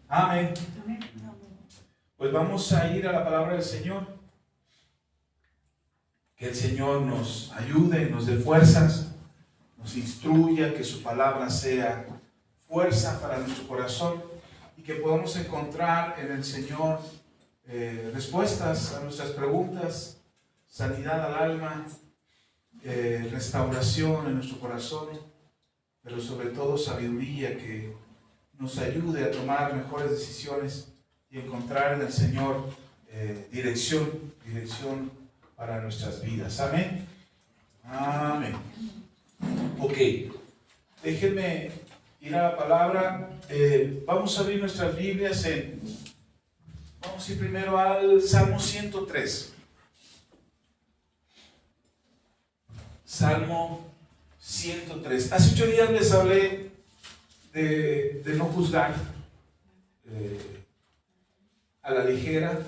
Amén. Pues vamos a ir a la palabra del Señor. Que el Señor nos ayude, nos dé fuerzas, nos instruya, que su palabra sea fuerza para nuestro corazón y que podamos encontrar en el Señor respuestas a nuestras preguntas, sanidad al alma, restauración en nuestro corazón, pero sobre todo sabiduría que nos ayude a tomar mejores decisiones y encontrar en el Señor dirección para nuestras vidas. Amén. Amén. Ok, déjenme ir a la palabra. Vamos a abrir nuestras Biblias vamos a ir primero al Salmo 103. Salmo 103. Hace 8 días les hablé de no juzgar a la ligera,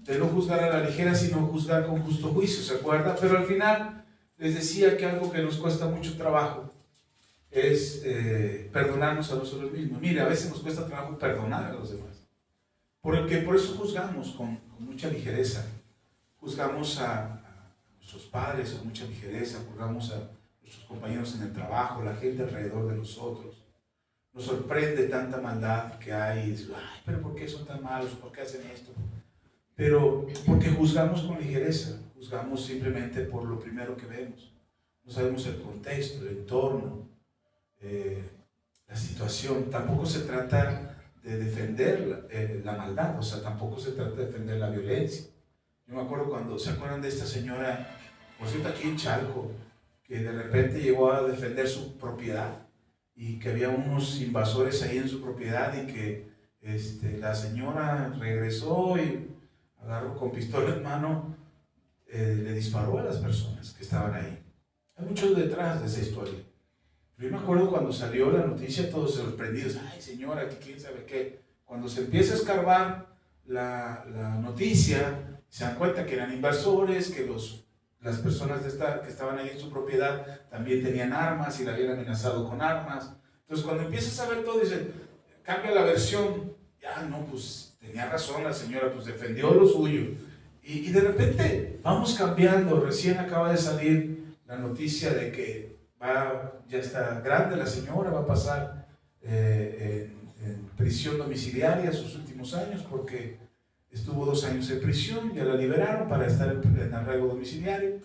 de no juzgar a la ligera, sino juzgar con justo juicio, ¿se acuerdan? Pero al final les decía que algo que nos cuesta mucho trabajo es perdonarnos a nosotros mismos. Mire, a veces nos cuesta trabajo perdonar a los demás, porque por eso juzgamos con mucha ligereza, juzgamos a nuestros padres con mucha ligereza, juzgamos a nuestros compañeros en el trabajo, la gente alrededor de nosotros. Nos sorprende tanta maldad que hay y decimos, ay, pero ¿por qué son tan malos? ¿Por qué hacen esto? Pero porque juzgamos con ligereza, juzgamos simplemente por lo primero que vemos. No sabemos el contexto, el entorno, la situación. Tampoco se trata de defender la maldad, o sea, tampoco se trata de defender la violencia. Yo me acuerdo cuando, ¿se acuerdan de esta señora, por cierto, aquí en Chalco, que de repente llegó a defender su propiedad y que había unos invasores ahí en su propiedad y que la señora regresó y agarró con pistola en mano, le disparó a las personas que estaban ahí? Hay muchos detrás de esa historia. Pero yo me acuerdo cuando salió la noticia, todos sorprendidos, ay señora, quién sabe qué. Cuando se empieza a escarbar la noticia, se dan cuenta que eran invasores, que las personas que estaban ahí en su propiedad también tenían armas y la habían amenazado con armas. Entonces cuando empiezas a ver todo, dicen, cambia la versión, ya no, pues tenía razón la señora, pues defendió lo suyo. Y de repente vamos cambiando. Recién acaba de salir la noticia de que ya está grande la señora, va a pasar en prisión domiciliaria sus últimos años porque estuvo 2 años en prisión, ya la liberaron para estar en arraigo domiciliario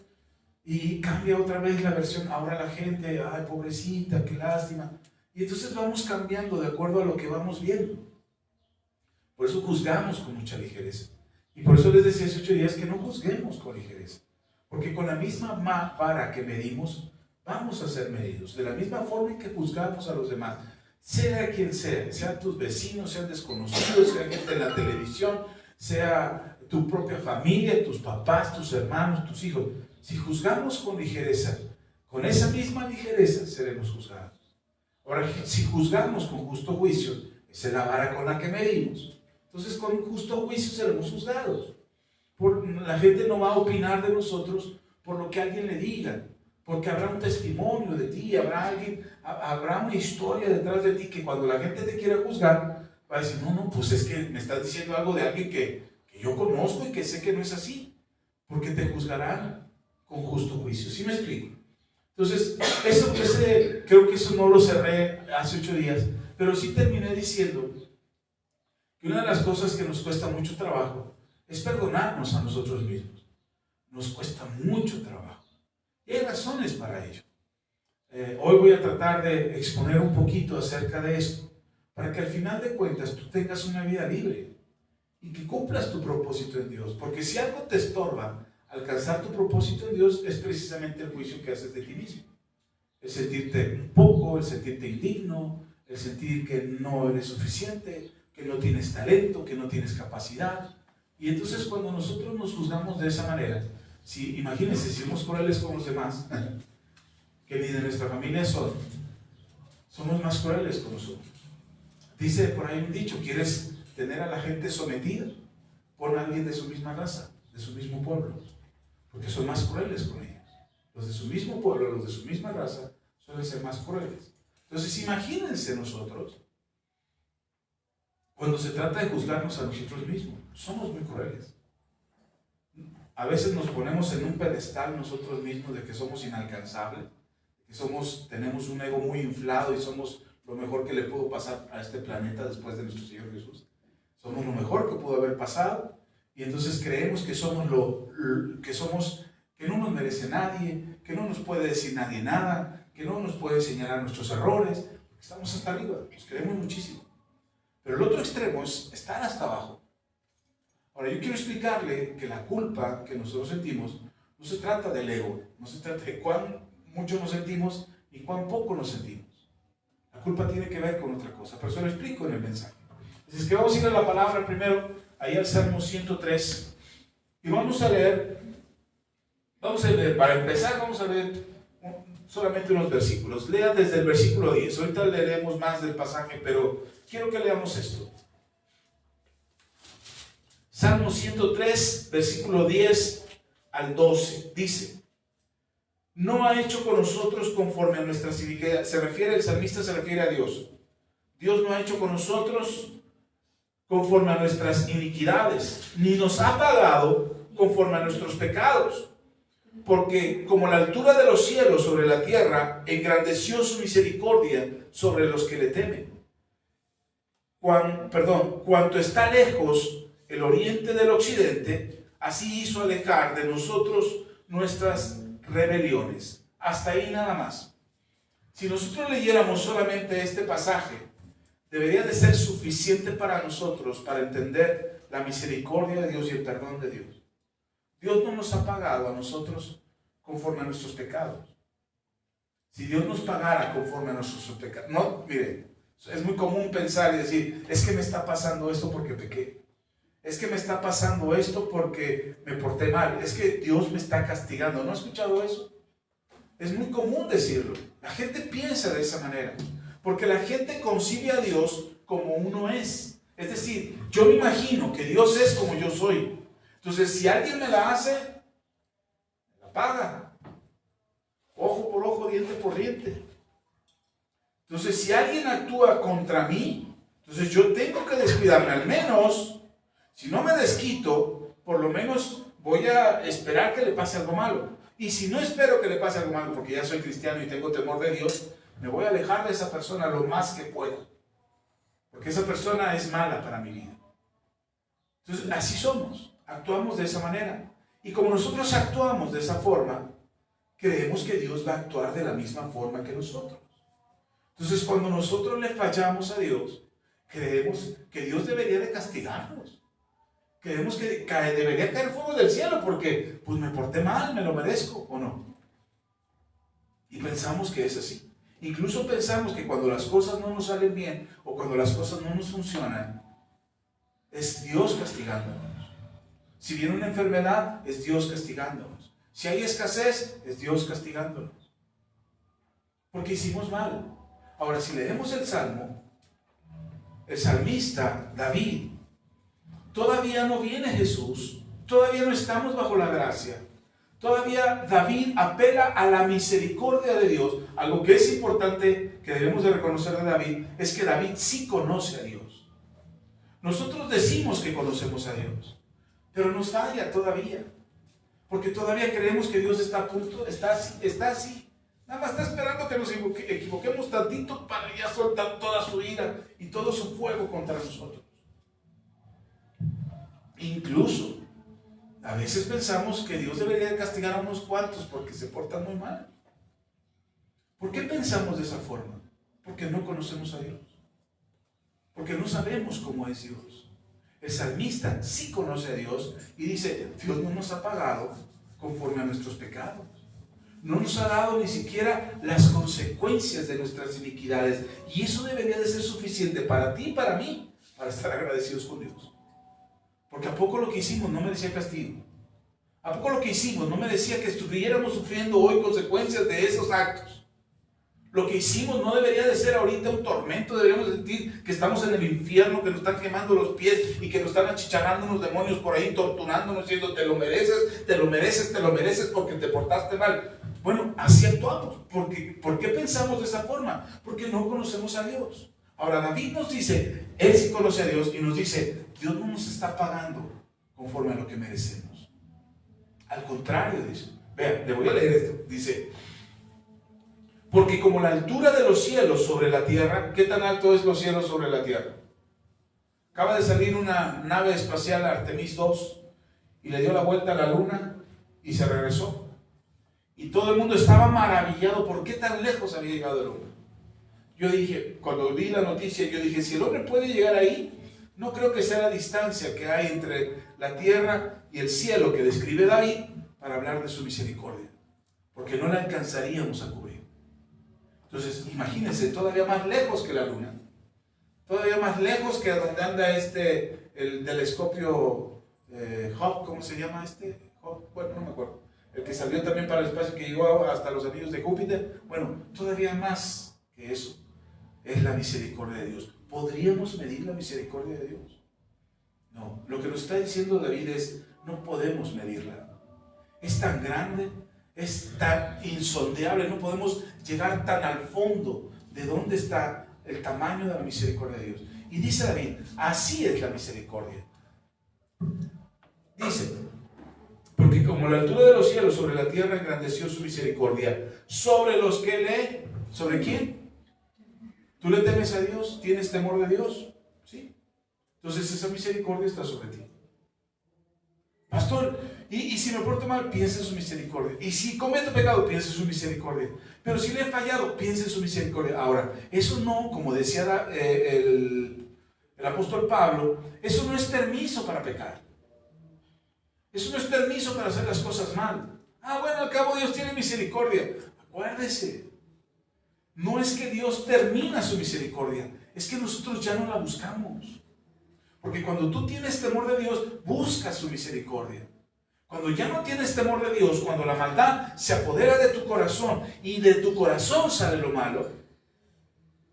y cambia otra vez la versión. Ahora la gente, ay pobrecita, qué lástima. Y entonces vamos cambiando de acuerdo a lo que vamos viendo. Por eso juzgamos con mucha ligereza. Y por eso les decía hace 8 días que no juzguemos con ligereza. Porque con la misma vara que medimos, vamos a ser medidos. De la misma forma en que juzgamos a los demás, sea quien sea, sean tus vecinos, sean desconocidos, sea gente en la televisión, sea tu propia familia, tus papás, tus hermanos, tus hijos. Si juzgamos con ligereza, con esa misma ligereza seremos juzgados. Ahora, si juzgamos con justo juicio, esa es la vara con la que medimos. Entonces, con justo juicio seremos juzgados. La gente no va a opinar de nosotros por lo que alguien le diga, porque habrá un testimonio de ti, habrá una historia detrás de ti que cuando la gente te quiera juzgar, va a decir, no, pues es que me estás diciendo algo de alguien que yo conozco y que sé que no es así, porque te juzgarán con justo juicio. ¿Sí me explico? Entonces, creo que eso no lo cerré hace 8 días, pero sí terminé diciendo que una de las cosas que nos cuesta mucho trabajo es perdonarnos a nosotros mismos. Nos cuesta mucho trabajo. Y hay razones para ello. Hoy voy a tratar de exponer un poquito acerca de esto, para que al final de cuentas tú tengas una vida libre y que cumplas tu propósito en Dios. Porque si algo te estorba alcanzar tu propósito en Dios, es precisamente el juicio que haces de ti mismo. El sentirte un poco, el sentirte indigno, el sentir que no eres suficiente, que no tienes talento, que no tienes capacidad. Y entonces cuando nosotros nos juzgamos de esa manera, imagínense, si somos crueles con los demás, que ni de nuestra familia somos más crueles con nosotros. Dice por ahí un dicho, ¿quieres tener a la gente sometida? Pon a alguien de su misma raza, de su mismo pueblo, porque son más crueles con ellos. Los de su mismo pueblo, los de su misma raza, suelen ser más crueles. Entonces imagínense nosotros cuando se trata de juzgarnos a nosotros mismos. Somos muy crueles. A veces nos ponemos en un pedestal nosotros mismos de que somos inalcanzables, que tenemos un ego muy inflado y somos lo mejor que le pudo pasar a este planeta después de nuestro Señor Jesús. Somos lo mejor que pudo haber pasado y entonces creemos que somos que no nos merece nadie, que no nos puede decir nadie nada, que no nos puede señalar nuestros errores, porque estamos hasta arriba, nos creemos muchísimo. Pero el otro extremo es estar hasta abajo. Ahora, yo quiero explicarle que la culpa que nosotros sentimos no se trata del ego, no se trata de cuán mucho nos sentimos y cuán poco nos sentimos. La culpa tiene que ver con otra cosa, pero se lo explico en el mensaje. Así es que vamos a ir a la palabra primero, ahí al Salmo 103, y vamos a leer, para empezar, vamos a leer solamente unos versículos. Lea desde el versículo 10, ahorita leeremos más del pasaje, pero quiero que leamos esto. Salmo 103, versículo 10 al 12, dice: no ha hecho con nosotros conforme a nuestras iniquidades. El salmista se refiere a Dios. Dios no ha hecho con nosotros conforme a nuestras iniquidades, ni nos ha pagado conforme a nuestros pecados. Porque como la altura de los cielos sobre la tierra, engrandeció su misericordia sobre los que le temen. Cuanto está lejos el oriente del occidente, así hizo alejar de nosotros nuestras rebeliones. Hasta ahí nada más. Si nosotros leyéramos solamente este pasaje, debería de ser suficiente para nosotros para entender la misericordia de Dios y el perdón de Dios. Dios no nos ha pagado a nosotros conforme a nuestros pecados. Si Dios nos pagara conforme a nuestros pecados, no, mire, es muy común pensar y decir, es que me está pasando esto porque pequé. Es que me está pasando esto porque me porté mal. Es que Dios me está castigando. ¿No ha escuchado eso? Es muy común decirlo. La gente piensa de esa manera. Porque la gente concibe a Dios como uno es. Es decir, yo me imagino que Dios es como yo soy. Entonces, si alguien me la hace, me la paga. Ojo por ojo, diente por diente. Entonces, si alguien actúa contra mí, entonces yo tengo que descuidarme al menos. Si no me desquito, por lo menos voy a esperar que le pase algo malo. Y si no espero que le pase algo malo, porque ya soy cristiano y tengo temor de Dios, me voy a alejar de esa persona lo más que pueda. Porque esa persona es mala para mi vida. Entonces, así somos. Actuamos de esa manera. Y como nosotros actuamos de esa forma, creemos que Dios va a actuar de la misma forma que nosotros. Entonces, cuando nosotros le fallamos a Dios, creemos que Dios debería de castigarnos. Creemos que debería caer fuego del cielo porque pues me porté mal, me lo merezco, ¿o no? Y pensamos que es así. Incluso pensamos que cuando las cosas no nos salen bien o cuando las cosas no nos funcionan, es Dios castigándonos. Si viene una enfermedad, es Dios castigándonos. Si hay escasez, es Dios castigándonos. Porque hicimos mal. Ahora, si leemos el Salmo, el salmista David, todavía no viene Jesús, todavía no estamos bajo la gracia. Todavía David apela a la misericordia de Dios. Algo que es importante que debemos de reconocer de David es que David sí conoce a Dios. Nosotros decimos que conocemos a Dios, pero nos falla todavía. Porque todavía creemos que Dios está a punto, está así. Nada más está esperando que nos equivoquemos tantito para ya soltar toda su ira y todo su fuego contra nosotros. Incluso, a veces pensamos que Dios debería castigar a unos cuantos porque se portan muy mal. ¿Por qué pensamos de esa forma? Porque no conocemos a Dios. Porque no sabemos cómo es Dios. El salmista sí conoce a Dios y dice, Dios no nos ha pagado conforme a nuestros pecados. No nos ha dado ni siquiera las consecuencias de nuestras iniquidades. Y eso debería de ser suficiente para ti y para mí, para estar agradecidos con Dios. Porque ¿a poco lo que hicimos no merecía castigo? ¿A poco lo que hicimos no merecía que estuviéramos sufriendo hoy consecuencias de esos actos? Lo que hicimos no debería de ser ahorita un tormento, deberíamos sentir que estamos en el infierno, que nos están quemando los pies y que nos están achicharrando unos demonios por ahí, torturándonos, diciendo te lo mereces, te lo mereces, te lo mereces porque te portaste mal. Bueno, así actuamos. ¿Por qué pensamos de esa forma? Porque no conocemos a Dios. Ahora David nos dice, él sí conoce a Dios y nos dice, Dios no nos está pagando conforme a lo que merecemos. Al contrario, dice, vean, le voy a leer esto, dice, porque como la altura de los cielos sobre la tierra, ¿qué tan alto es los cielos sobre la tierra? Acaba de salir una nave espacial Artemis 2 y le dio la vuelta a la luna y se regresó. Y todo el mundo estaba maravillado por qué tan lejos había llegado el hombre. Yo dije, cuando vi la noticia, yo dije, si el hombre puede llegar ahí, no creo que sea la distancia que hay entre la tierra y el cielo que describe David para hablar de su misericordia, porque no la alcanzaríamos a cubrir. Entonces, imagínense, todavía más lejos que la luna, todavía más lejos que donde anda el telescopio Hubble, ¿cómo se llama este? Hubble, bueno, no me acuerdo. El que salió también para el espacio, que llegó hasta los anillos de Júpiter. Bueno, todavía más que eso es la misericordia de Dios. ¿Podríamos medir la misericordia de Dios? No, lo que nos está diciendo David es, no podemos medirla. Es tan grande, es tan insondeable, no podemos llegar tan al fondo de dónde está el tamaño de la misericordia de Dios. Y dice David, así es la misericordia. Dice, porque como la altura de los cielos sobre la tierra engrandeció su misericordia sobre los que le... ¿Sobre quién? ¿Tú le temes a Dios? ¿Tienes temor de Dios? ¿Sí? Entonces esa misericordia está sobre ti. Pastor, y si me porto mal, piensa en su misericordia. Y si cometo pecado, piensa en su misericordia. Pero si le he fallado, piensa en su misericordia. Ahora, eso no, como decía el apóstol Pablo, eso no es permiso para pecar. Eso no es permiso para hacer las cosas mal. Bueno, al cabo Dios tiene misericordia. Acuérdese, no es que Dios termina su misericordia, es que nosotros ya no la buscamos. Porque cuando tú tienes temor de Dios, buscas su misericordia. Cuando ya no tienes temor de Dios, cuando la maldad se apodera de tu corazón y de tu corazón sale lo malo,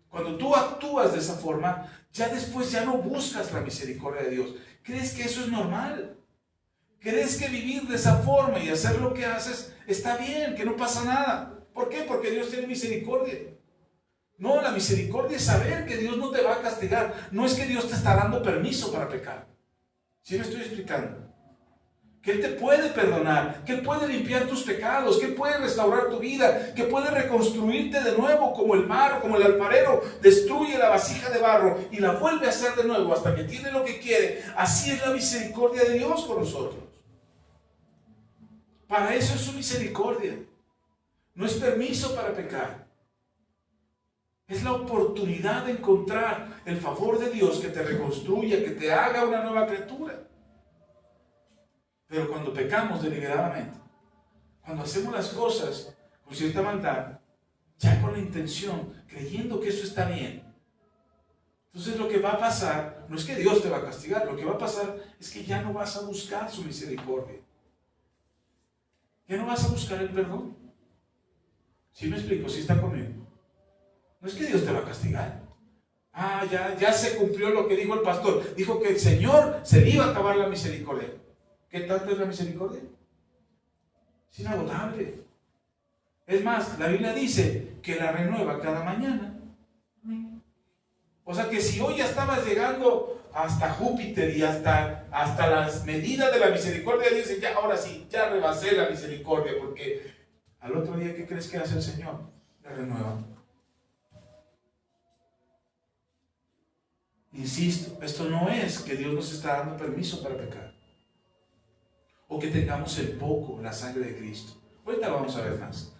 cuando tú actúas de esa forma, ya después ya no buscas la misericordia de Dios. ¿Crees que eso es normal? ¿Crees que vivir de esa forma y hacer lo que haces está bien, que no pasa nada? ¿Por qué? Porque Dios tiene misericordia. No, la misericordia es saber que Dios no te va a castigar. No es que Dios te está dando permiso para pecar. ¿Sí me estoy explicando? Que Él te puede perdonar, que Él puede limpiar tus pecados, que Él puede restaurar tu vida, que puede reconstruirte de nuevo como el barro, como el alfarero destruye la vasija de barro y la vuelve a hacer de nuevo hasta que tiene lo que quiere. Así es la misericordia de Dios con nosotros. Para eso es su misericordia. No es permiso para pecar. Es la oportunidad de encontrar el favor de Dios que te reconstruya, que te haga una nueva criatura. Pero cuando pecamos deliberadamente, cuando hacemos las cosas con cierta maldad, ya con la intención, creyendo que eso está bien, entonces lo que va a pasar, no es que Dios te va a castigar, lo que va a pasar es que ya no vas a buscar su misericordia. Ya no vas a buscar el perdón. ¿Sí me explico? ¿Sí está conmigo? No es que Dios te va a castigar. Ya se cumplió lo que dijo el pastor. Dijo que el Señor se le iba a acabar la misericordia. ¿Qué tanto es la misericordia? Es inagotable. Es más, la Biblia dice que la renueva cada mañana. O sea que si hoy ya estabas llegando hasta Júpiter y hasta las medidas de la misericordia de Dios, ya ahora sí, ya rebasé la misericordia, porque al otro día, ¿qué crees que hace el Señor? La renueva. Insisto, esto no es que Dios nos está dando permiso para pecar, o que tengamos el poco, la sangre de Cristo. Ahorita lo vamos a ver más.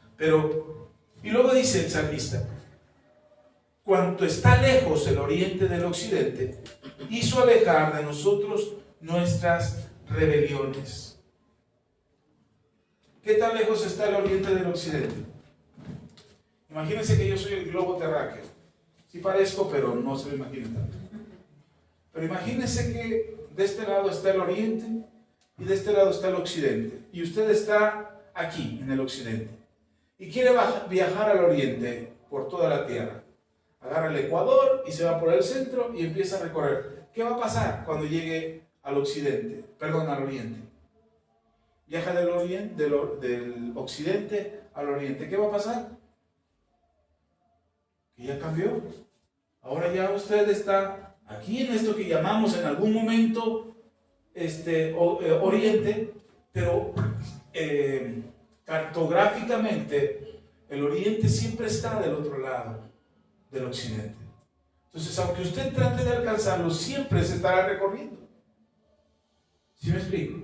Y luego dice el salmista, cuanto está lejos el oriente del occidente, hizo alejar de nosotros nuestras rebeliones. ¿Qué tan lejos está el oriente del occidente? Imagínense que yo soy el globo terráqueo. Sí parezco, pero no se lo imaginen tanto. Pero imagínense que de este lado está el oriente y de este lado está el occidente. Y usted está aquí, en el occidente. Y quiere viajar al oriente por toda la tierra. Agarra el Ecuador y se va por el centro y empieza a recorrer. ¿Qué va a pasar cuando llegue al occidente? Perdón, al oriente. Viaja del occidente al oriente. ¿Qué va a pasar? Que ya cambió. Ahora ya usted está aquí en esto que llamamos en algún momento Oriente, pero cartográficamente el Oriente siempre está del otro lado del Occidente. Entonces, aunque usted trate de alcanzarlo, siempre se estará recorriendo. ¿Sí me explico?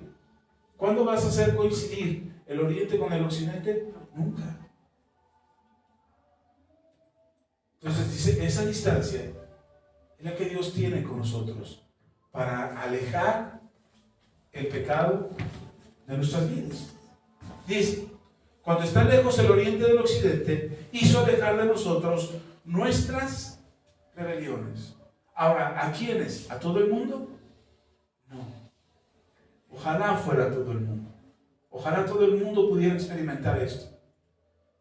¿Cuándo vas a hacer coincidir el Oriente con el Occidente? Nunca. Entonces dice, esa distancia es la que Dios tiene con nosotros para alejar el pecado de nuestras vidas. Dice, cuando está lejos el Oriente del Occidente, hizo alejar de nosotros nuestras rebeliones. Ahora, ¿a quiénes? ¿A todo el mundo? No. Ojalá fuera todo el mundo. Ojalá todo el mundo pudiera experimentar esto.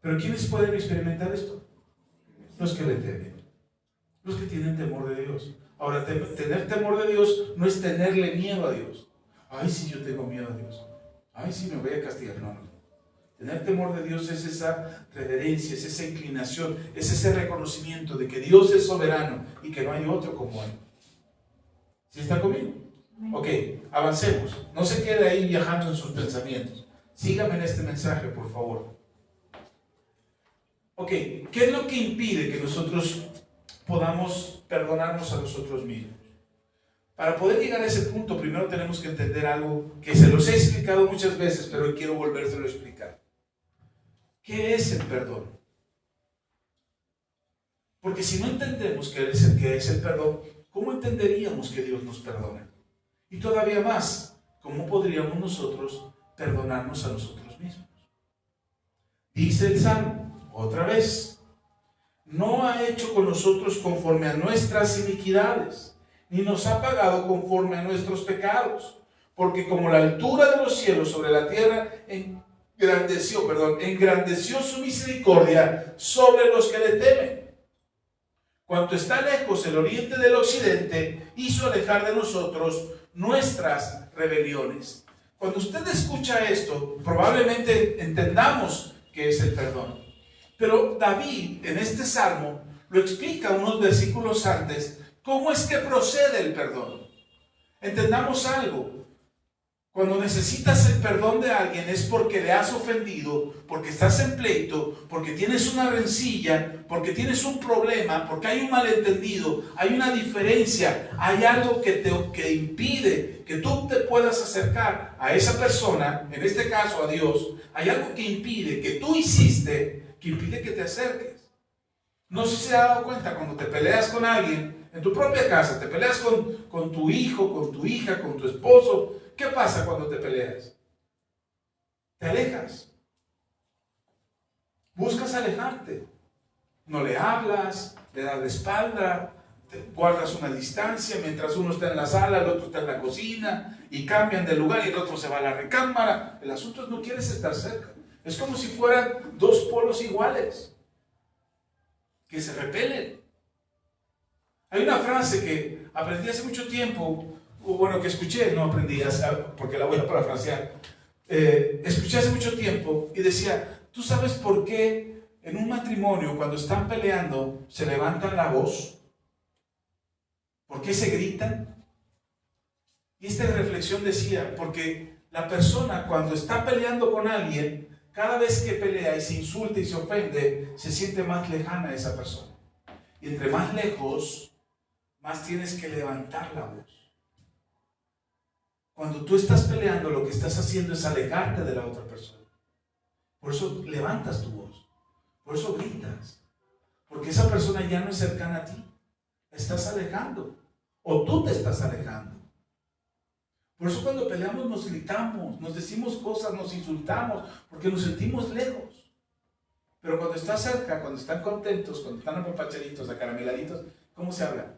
Pero ¿quiénes pueden experimentar esto? Los que le temen. Los que tienen temor de Dios. Ahora, tener temor de Dios no es tenerle miedo a Dios. Ay, sí, yo tengo miedo a Dios. Ay, sí, me voy a castigar. No, no. Tener temor de Dios es esa reverencia, es esa inclinación, es ese reconocimiento de que Dios es soberano y que no hay otro como Él. ¿Sí está conmigo? Ok, avancemos. No se quede ahí viajando en sus pensamientos. Sígame en este mensaje, por favor. Ok, ¿qué es lo que impide que nosotros podamos perdonarnos a nosotros mismos? Para poder llegar a ese punto, primero tenemos que entender algo que se los he explicado muchas veces, pero hoy quiero volvérselo a explicar. ¿Qué es el perdón? Porque si no entendemos qué es el perdón, ¿cómo entenderíamos que Dios nos perdona? Y todavía más, ¿cómo podríamos nosotros perdonarnos a nosotros mismos? Dice el Salmo, otra vez, no ha hecho con nosotros conforme a nuestras iniquidades, ni nos ha pagado conforme a nuestros pecados, porque como la altura de los cielos sobre la tierra, engrandeció su misericordia sobre los que le temen. Cuanto está lejos el oriente del occidente, hizo alejar de nosotros nuestras rebeliones. Cuando usted escucha esto, probablemente entendamos qué es el perdón. Pero David, en este salmo, lo explica unos versículos antes, cómo es que procede el perdón. Entendamos algo. Cuando necesitas el perdón de alguien es porque le has ofendido, porque estás en pleito, porque tienes una rencilla, porque tienes un problema, porque hay un malentendido, hay una diferencia, hay algo que impide que tú te puedas acercar a esa persona, en este caso a Dios. Hay algo que impide, que tú hiciste, que impide que te acerques. No sé si se ha dado cuenta cuando te peleas con alguien, en tu propia casa, te peleas con tu hijo, con tu hija, con tu esposo. ¿Qué pasa cuando te peleas? Te alejas. Buscas alejarte. No le hablas, le das la espalda, guardas una distancia mientras uno está en la sala, el otro está en la cocina y cambian de lugar y el otro se va a la recámara. El asunto es no quieres estar cerca. Es como si fueran dos polos iguales que se repelen. Hay una frase que aprendí hace mucho tiempo. Bueno, que escuché, no aprendí, porque la voy a parafrasear. Escuché hace mucho tiempo y decía, ¿tú sabes por qué en un matrimonio cuando están peleando se levantan la voz? ¿Por qué se gritan? Y esta reflexión decía, porque la persona cuando está peleando con alguien, cada vez que pelea y se insulta y se ofende, se siente más lejana a esa persona. Y entre más lejos, más tienes que levantar la voz. Cuando tú estás peleando, lo que estás haciendo es alejarte de la otra persona. Por eso levantas tu voz. Por eso gritas. Porque esa persona ya no es cercana a ti. Estás alejando. O tú te estás alejando. Por eso cuando peleamos nos gritamos, nos decimos cosas, nos insultamos, porque nos sentimos lejos. Pero cuando estás cerca, cuando están contentos, cuando están apapachaditos, acarameladitos, ¿cómo se habla?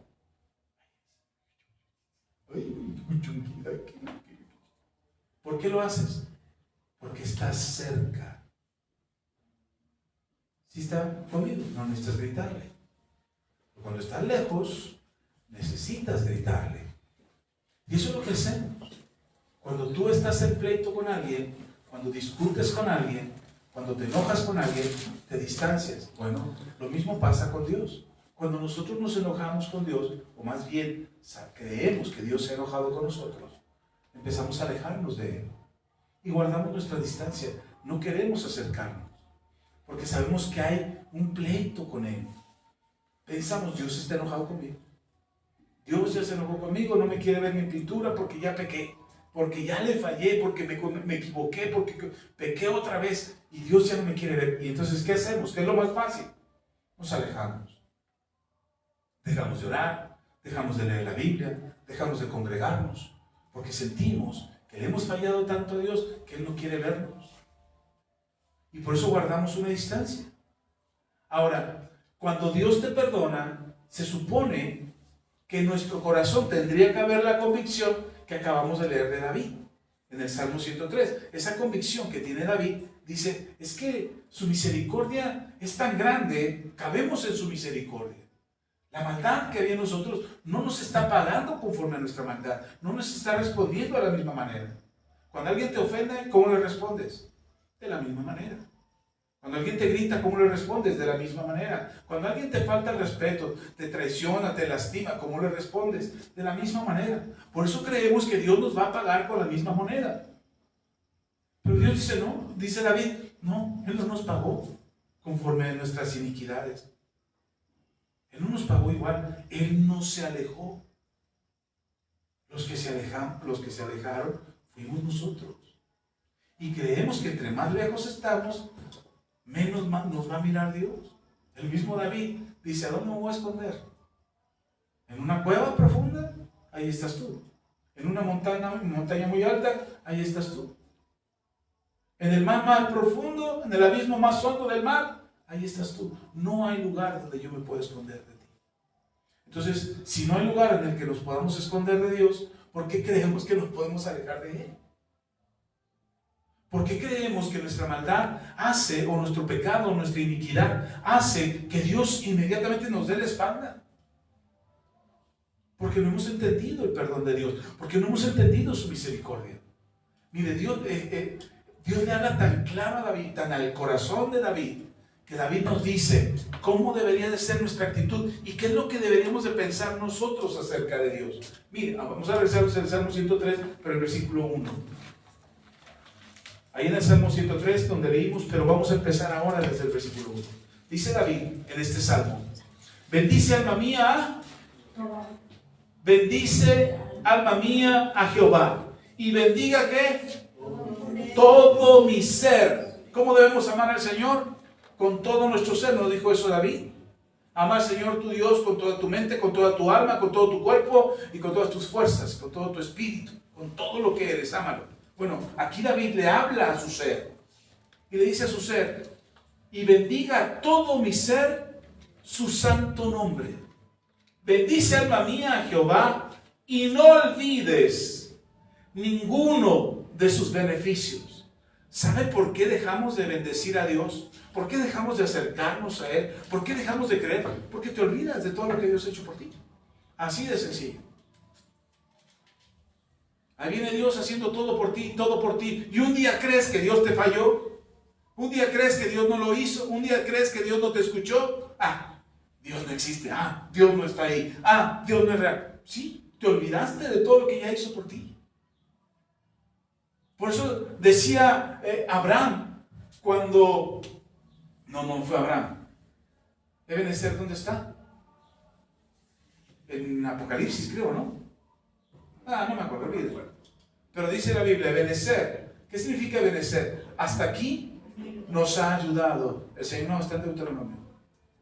¿Por qué lo haces? Porque estás cerca. ¿Sí está conmigo? No necesitas gritarle. Cuando estás lejos, necesitas gritarle. Y eso es lo que hacemos. Cuando tú estás en pleito con alguien, cuando discutes con alguien, cuando te enojas con alguien, te distancias. Bueno, lo mismo pasa con Dios. Cuando nosotros nos enojamos con Dios, o más bien creemos que Dios se ha enojado con nosotros, empezamos a alejarnos de Él y guardamos nuestra distancia. No queremos acercarnos porque sabemos que hay un pleito con Él. Pensamos, Dios está enojado conmigo. Dios ya se enojó conmigo, no me quiere ver mi pintura porque ya pequé, porque ya le fallé, porque me equivoqué, porque pequé otra vez y Dios ya no me quiere ver. Y entonces, ¿qué hacemos? ¿Qué es lo más fácil? Nos alejamos. Dejamos de orar, dejamos de leer la Biblia, dejamos de congregarnos, porque sentimos que le hemos fallado tanto a Dios que Él no quiere vernos. Y por eso guardamos una distancia. Ahora, cuando Dios te perdona, se supone que en nuestro corazón tendría que haber la convicción que acabamos de leer de David, en el Salmo 103. Esa convicción que tiene David dice, es que su misericordia es tan grande, cabemos en su misericordia. La maldad que había en nosotros no nos está pagando conforme a nuestra maldad, no nos está respondiendo de la misma manera. Cuando alguien te ofende, ¿cómo le respondes? De la misma manera. Cuando alguien te grita, ¿cómo le respondes? De la misma manera. Cuando alguien te falta el respeto, te traiciona, te lastima, ¿cómo le respondes? De la misma manera. Por eso creemos que Dios nos va a pagar con la misma moneda. Pero Dios dice no, dice David, no, Él no nos pagó conforme a nuestras iniquidades. Él no nos pagó igual, Él no se alejó. Los que se alejaron fuimos nosotros. Y creemos que entre más lejos estamos, menos nos va a mirar Dios. El mismo David dice, ¿a dónde me voy a esconder? ¿En una cueva profunda? Ahí estás tú. ¿En una montaña muy alta? Ahí estás tú. ¿En el mar más profundo? ¿En el abismo más hondo del mar? Ahí estás tú. No hay lugar donde yo me pueda esconder de ti. Entonces, si no hay lugar en el que nos podamos esconder de Dios, ¿por qué creemos que nos podemos alejar de Él? ¿Por qué creemos que nuestra maldad hace, o nuestro pecado, o nuestra iniquidad, hace que Dios inmediatamente nos dé la espalda? Porque no hemos entendido el perdón de Dios, porque no hemos entendido su misericordia. Mire, Dios le habla tan claro a David, tan al corazón de David, que David nos dice cómo debería de ser nuestra actitud y qué es lo que deberíamos de pensar nosotros acerca de Dios. Mire, vamos a regresar al Salmo 103, pero el versículo 1. Ahí en el Salmo 103 donde leímos, pero vamos a empezar ahora desde el versículo 1. Dice David en este Salmo, bendice alma mía, bendice alma mía a Jehová y bendiga ¿qué? Todo mi ser. ¿Cómo debemos amar al Señor? Con todo nuestro ser, ¿no dijo eso David? Ama al Señor tu Dios con toda tu mente, con toda tu alma, con todo tu cuerpo y con todas tus fuerzas, con todo tu espíritu, con todo lo que eres, ámalo. Bueno, aquí David le habla a su ser y le dice a su ser, y bendiga todo mi ser su santo nombre. Bendice alma mía a Jehová y no olvides ninguno de sus beneficios. ¿Sabe por qué dejamos de bendecir a Dios? ¿Por qué dejamos de acercarnos a Él? ¿Por qué dejamos de creer? Porque te olvidas de todo lo que Dios ha hecho por ti. Así de sencillo. Ahí viene Dios haciendo todo por ti, todo por ti. Y un día crees que Dios te falló. Un día crees que Dios no lo hizo. Un día crees que Dios no te escuchó. Dios no existe. Dios no está ahí. Dios no es real. Sí, te olvidaste de todo lo que ya hizo por ti. Por eso decía Abraham, cuando... No fue Abraham. Ebenezer, ¿dónde está? En Apocalipsis, creo, ¿no? No me acuerdo, olvídalo. Pero dice la Biblia, Ebenezer. ¿Qué significa Ebenezer? Hasta aquí nos ha ayudado. El Señor no está en Deuteronomio.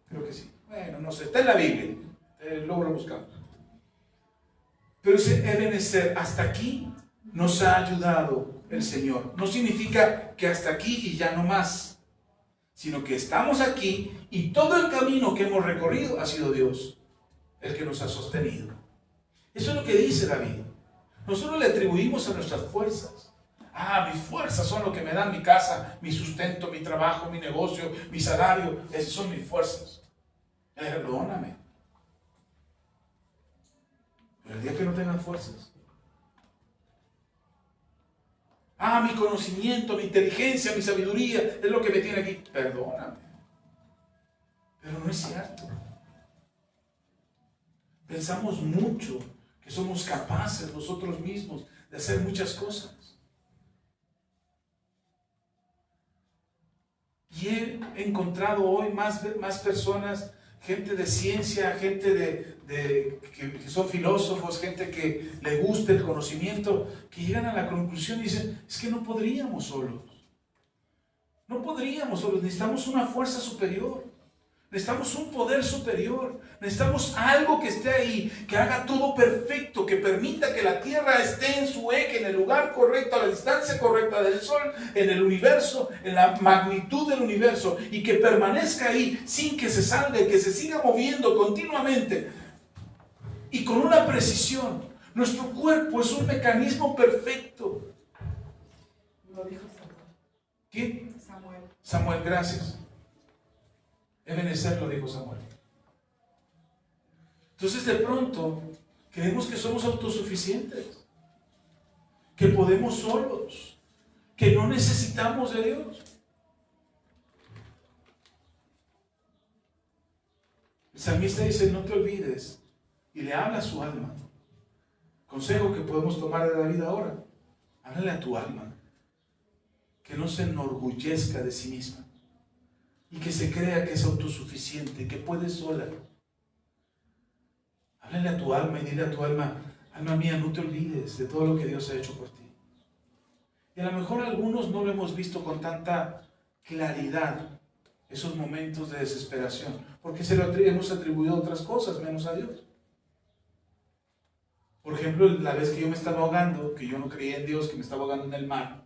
Creo que sí. Bueno, no sé, está en la Biblia. Luego lo buscamos. Pero dice Ebenezer, hasta aquí nos ha ayudado el Señor. No significa que hasta aquí y ya no más, sino que estamos aquí y todo el camino que hemos recorrido ha sido Dios el que nos ha sostenido. Eso es lo que dice David. Nosotros le atribuimos a nuestras fuerzas. Mis fuerzas son lo que me dan mi casa, mi sustento, mi trabajo, mi negocio, mi salario. Esas son mis fuerzas. Perdóname. Pero el día que no tengan fuerzas, mi conocimiento, mi inteligencia, mi sabiduría es lo que me tiene aquí. Perdóname. Pero no es cierto. pensamos mucho que somos capaces nosotros mismos de hacer muchas cosas. Y he encontrado hoy más personas, gente de ciencia, gente que son filósofos, gente que le gusta el conocimiento, que llegan a la conclusión y dicen, es que no podríamos solos. No podríamos solos, necesitamos una fuerza superior. Necesitamos un poder superior, necesitamos algo que esté ahí, que haga todo perfecto, que permita que la Tierra esté en su eje, en el lugar correcto, a la distancia correcta del Sol, en el universo, en la magnitud del universo, y que permanezca ahí sin que se salga y que se siga moviendo continuamente y con una precisión. Nuestro cuerpo es un mecanismo perfecto. Lo dijo Samuel. ¿Quién? Samuel. Samuel, gracias. Ebenezer lo dijo Samuel. Entonces de pronto creemos que somos autosuficientes, que podemos solos, que no necesitamos de Dios. El salmista dice, no te olvides, y le habla a su alma. Consejo que podemos tomar de David ahora: háblale a tu alma, que no se enorgullezca de sí misma y que se crea que es autosuficiente, que puede sola. Háblale a tu alma y dile a tu alma, alma mía, no te olvides de todo lo que Dios ha hecho por ti. Y a lo mejor algunos no lo hemos visto con tanta claridad, esos momentos de desesperación, porque se lo hemos atribuido a otras cosas menos a Dios. Por ejemplo, la vez que yo me estaba ahogando, que yo no creía en Dios, que me estaba ahogando en el mar,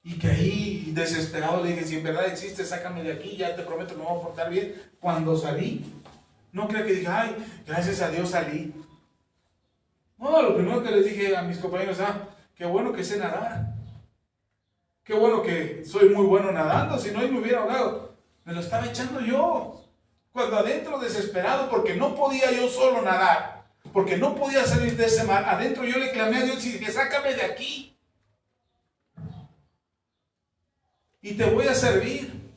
y que ahí desesperado le dije, si en verdad existe, sácame de aquí, ya te prometo que me voy a portar bien. Cuando salí, no crea que dije, ay, gracias a Dios salí. No, lo primero que les dije a mis compañeros, qué bueno que sé nadar. Qué bueno que soy muy bueno nadando, si no, me hubiera ahogado. Me lo estaba echando yo. Cuando adentro desesperado, porque no podía yo solo nadar, porque no podía salir de ese mar, adentro yo le clamé a Dios y dije, sácame de aquí. Y te voy a servir.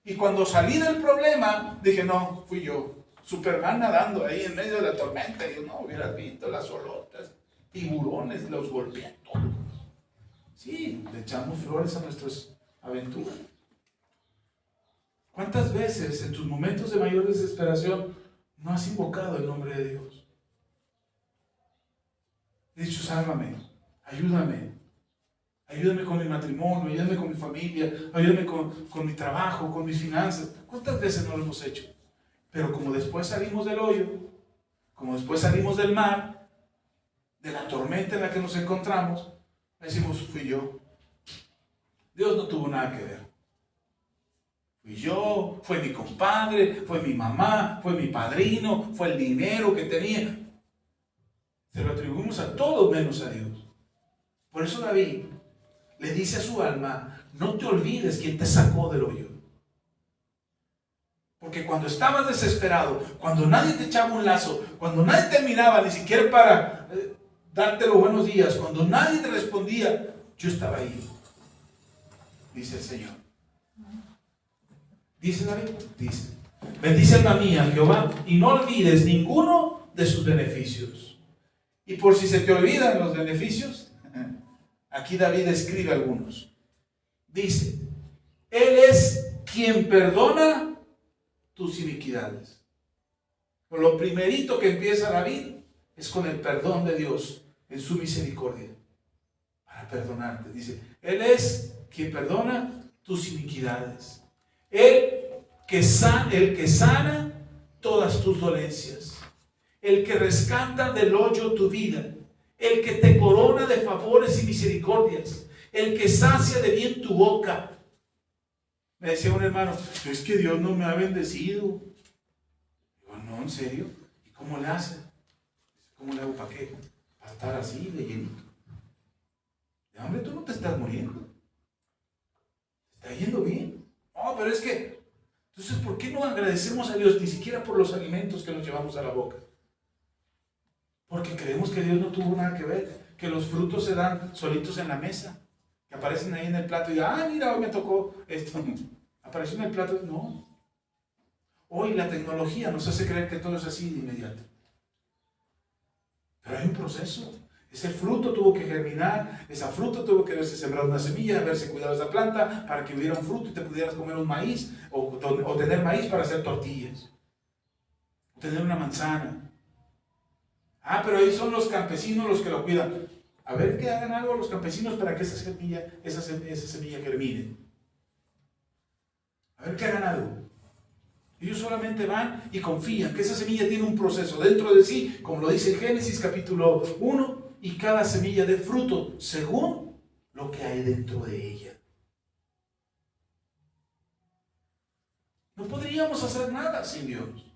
Y cuando salí del problema, dije, no, fui yo. Superman nadando ahí en medio de la tormenta. Y yo, no, hubieras visto las olotas, tiburones, los golpeé a todos. Sí, le echamos flores a nuestras aventuras. ¿Cuántas veces en tus momentos de mayor desesperación no has invocado el nombre de Dios? He dicho, sálvame, ayúdame. Ayúdame con mi matrimonio, ayúdame con mi familia, ayúdame con mi trabajo, con mis finanzas. ¿Cuántas veces no lo hemos hecho? Pero como después salimos del hoyo, como después salimos del mar, de la tormenta en la que nos encontramos, decimos, fui yo. Dios no tuvo nada que ver. Fui yo, fue mi compadre, fue mi mamá, fue mi padrino, fue el dinero que tenía. Se lo atribuimos a todos menos a Dios. Por eso David le dice a su alma, no te olvides quién te sacó del hoyo. Porque cuando estabas desesperado, cuando nadie te echaba un lazo, cuando nadie te miraba ni siquiera para darte los buenos días, cuando nadie te respondía, yo estaba ahí, dice el Señor. Dice David, dice, bendice alma mía Jehová y no olvides ninguno de sus beneficios. Y por si se te olvidan los beneficios, aquí David escribe algunos. Dice, Él es quien perdona tus iniquidades. Por lo primerito que empieza David es con el perdón de Dios en su misericordia para perdonarte. Dice, Él es quien perdona tus iniquidades. El que sana todas tus dolencias. El que rescata del hoyo tu vida. El que te corona de favores y misericordias. El que sacia de bien tu boca. Me decía un hermano, es que Dios no me ha bendecido. Digo, no, ¿en serio? ¿Y cómo le hace? ¿Cómo le hago para qué? Para estar así de llenito. De hambre tú no te estás muriendo. ¿Te está yendo bien? No, pero es que, entonces, ¿por qué no agradecemos a Dios ni siquiera por los alimentos que nos llevamos a la boca? Porque creemos que Dios no tuvo nada que ver, que los frutos se dan solitos en la mesa, que aparecen ahí en el plato y, mira, hoy me tocó esto. Apareció en el plato, no. Hoy la tecnología nos hace creer que todo es así de inmediato. Pero hay un proceso. Ese fruto tuvo que germinar, esa fruta tuvo que haberse sembrado una semilla, haberse cuidado esa planta para que hubiera un fruto y te pudieras comer un maíz o tener maíz para hacer tortillas. O tener una manzana. Ah, pero ahí son los campesinos los que lo cuidan. A ver que hagan algo los campesinos para que esa semilla germine. A ver que hagan algo. Ellos solamente van y confían que esa semilla tiene un proceso dentro de sí, como lo dice en Génesis capítulo 1, y cada semilla dé fruto según lo que hay dentro de ella. No podríamos hacer nada sin Dios.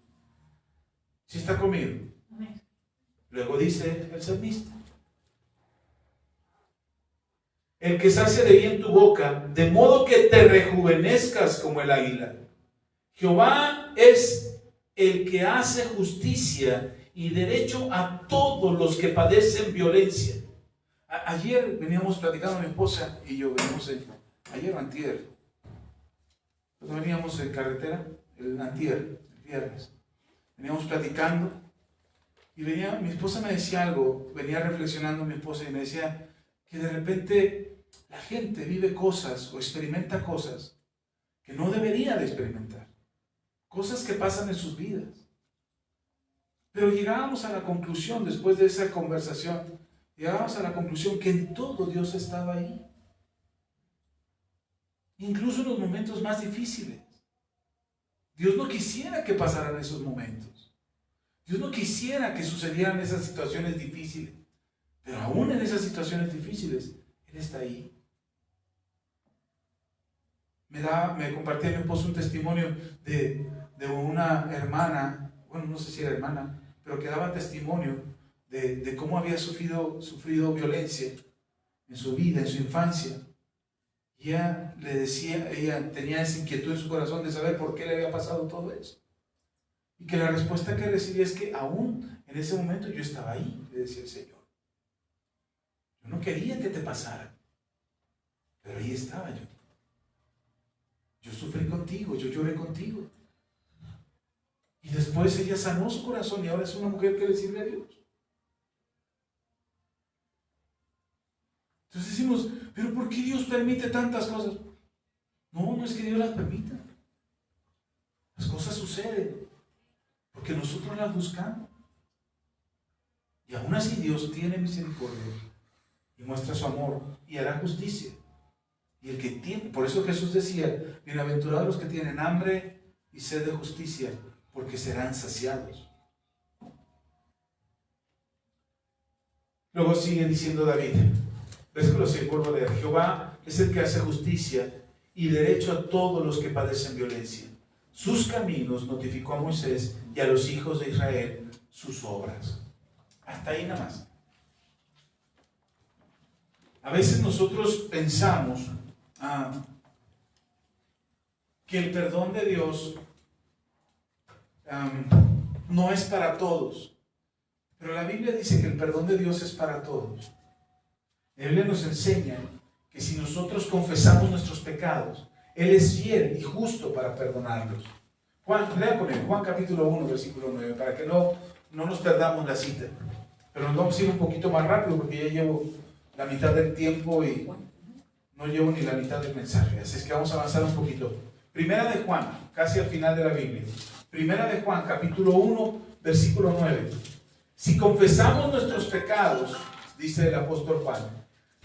¿Sí está conmigo? Luego dice el salmista: el que sacia de bien tu boca, de modo que te rejuvenezcas como el águila. Jehová es el que hace justicia y derecho a todos los que padecen violencia. Ayer veníamos platicando mi esposa y yo, ayer o antier, cuando veníamos en carretera, el viernes, veníamos platicando y mi esposa me decía algo, venía reflexionando mi esposa y me decía que de repente la gente vive cosas o experimenta cosas que no debería de experimentar. Cosas que pasan en sus vidas. Pero llegábamos a la conclusión, después de esa conversación, llegábamos a la conclusión que en todo Dios estaba ahí. Incluso en los momentos más difíciles. Dios no quisiera que pasaran esos momentos. Dios no quisiera que sucedieran esas situaciones difíciles. Pero aún en esas situaciones difíciles, Él está ahí. Me compartía mi esposo un testimonio de una hermana, bueno, no sé si era hermana, pero que daba testimonio de cómo había sufrido violencia en su vida, en su infancia. Y ella le decía, ella tenía esa inquietud en su corazón de saber por qué le había pasado todo eso. Y que la respuesta que recibía es que aún en ese momento yo estaba ahí, le decía el Señor. Yo no quería que te pasara, pero ahí estaba yo. Yo sufrí contigo, yo lloré contigo. Y después ella sanó su corazón y ahora es una mujer que le sirve a Dios. Entonces decimos, pero ¿por qué Dios permite tantas cosas? No es que Dios las permita. Las cosas suceden porque nosotros las buscamos. Y aún así Dios tiene misericordia y muestra su amor y hará justicia. Y el que tiene, por eso Jesús decía, bienaventurados los que tienen hambre y sed de justicia, porque serán saciados. Luego sigue diciendo David, versículo 6, vuelvo a leer: Jehová es el que hace justicia y derecho a todos los que padecen violencia. Sus caminos notificó a Moisés y a los hijos de Israel sus obras. Hasta ahí nada más. A veces nosotros pensamos que el perdón de Dios no es para todos. Pero la Biblia dice que el perdón de Dios es para todos. La Biblia nos enseña que si nosotros confesamos nuestros pecados, Él es fiel y justo para perdonarlos. Lea con él, Juan capítulo 1, versículo 9, para que no nos perdamos la cita. Pero nos vamos a ir un poquito más rápido porque ya llevo la mitad del tiempo y no llevo ni la mitad del mensaje. Así es que vamos a avanzar un poquito. Primera de Juan, casi al final de la Biblia. Primera de Juan, capítulo 1, versículo 9. Si confesamos nuestros pecados, dice el apóstol Juan,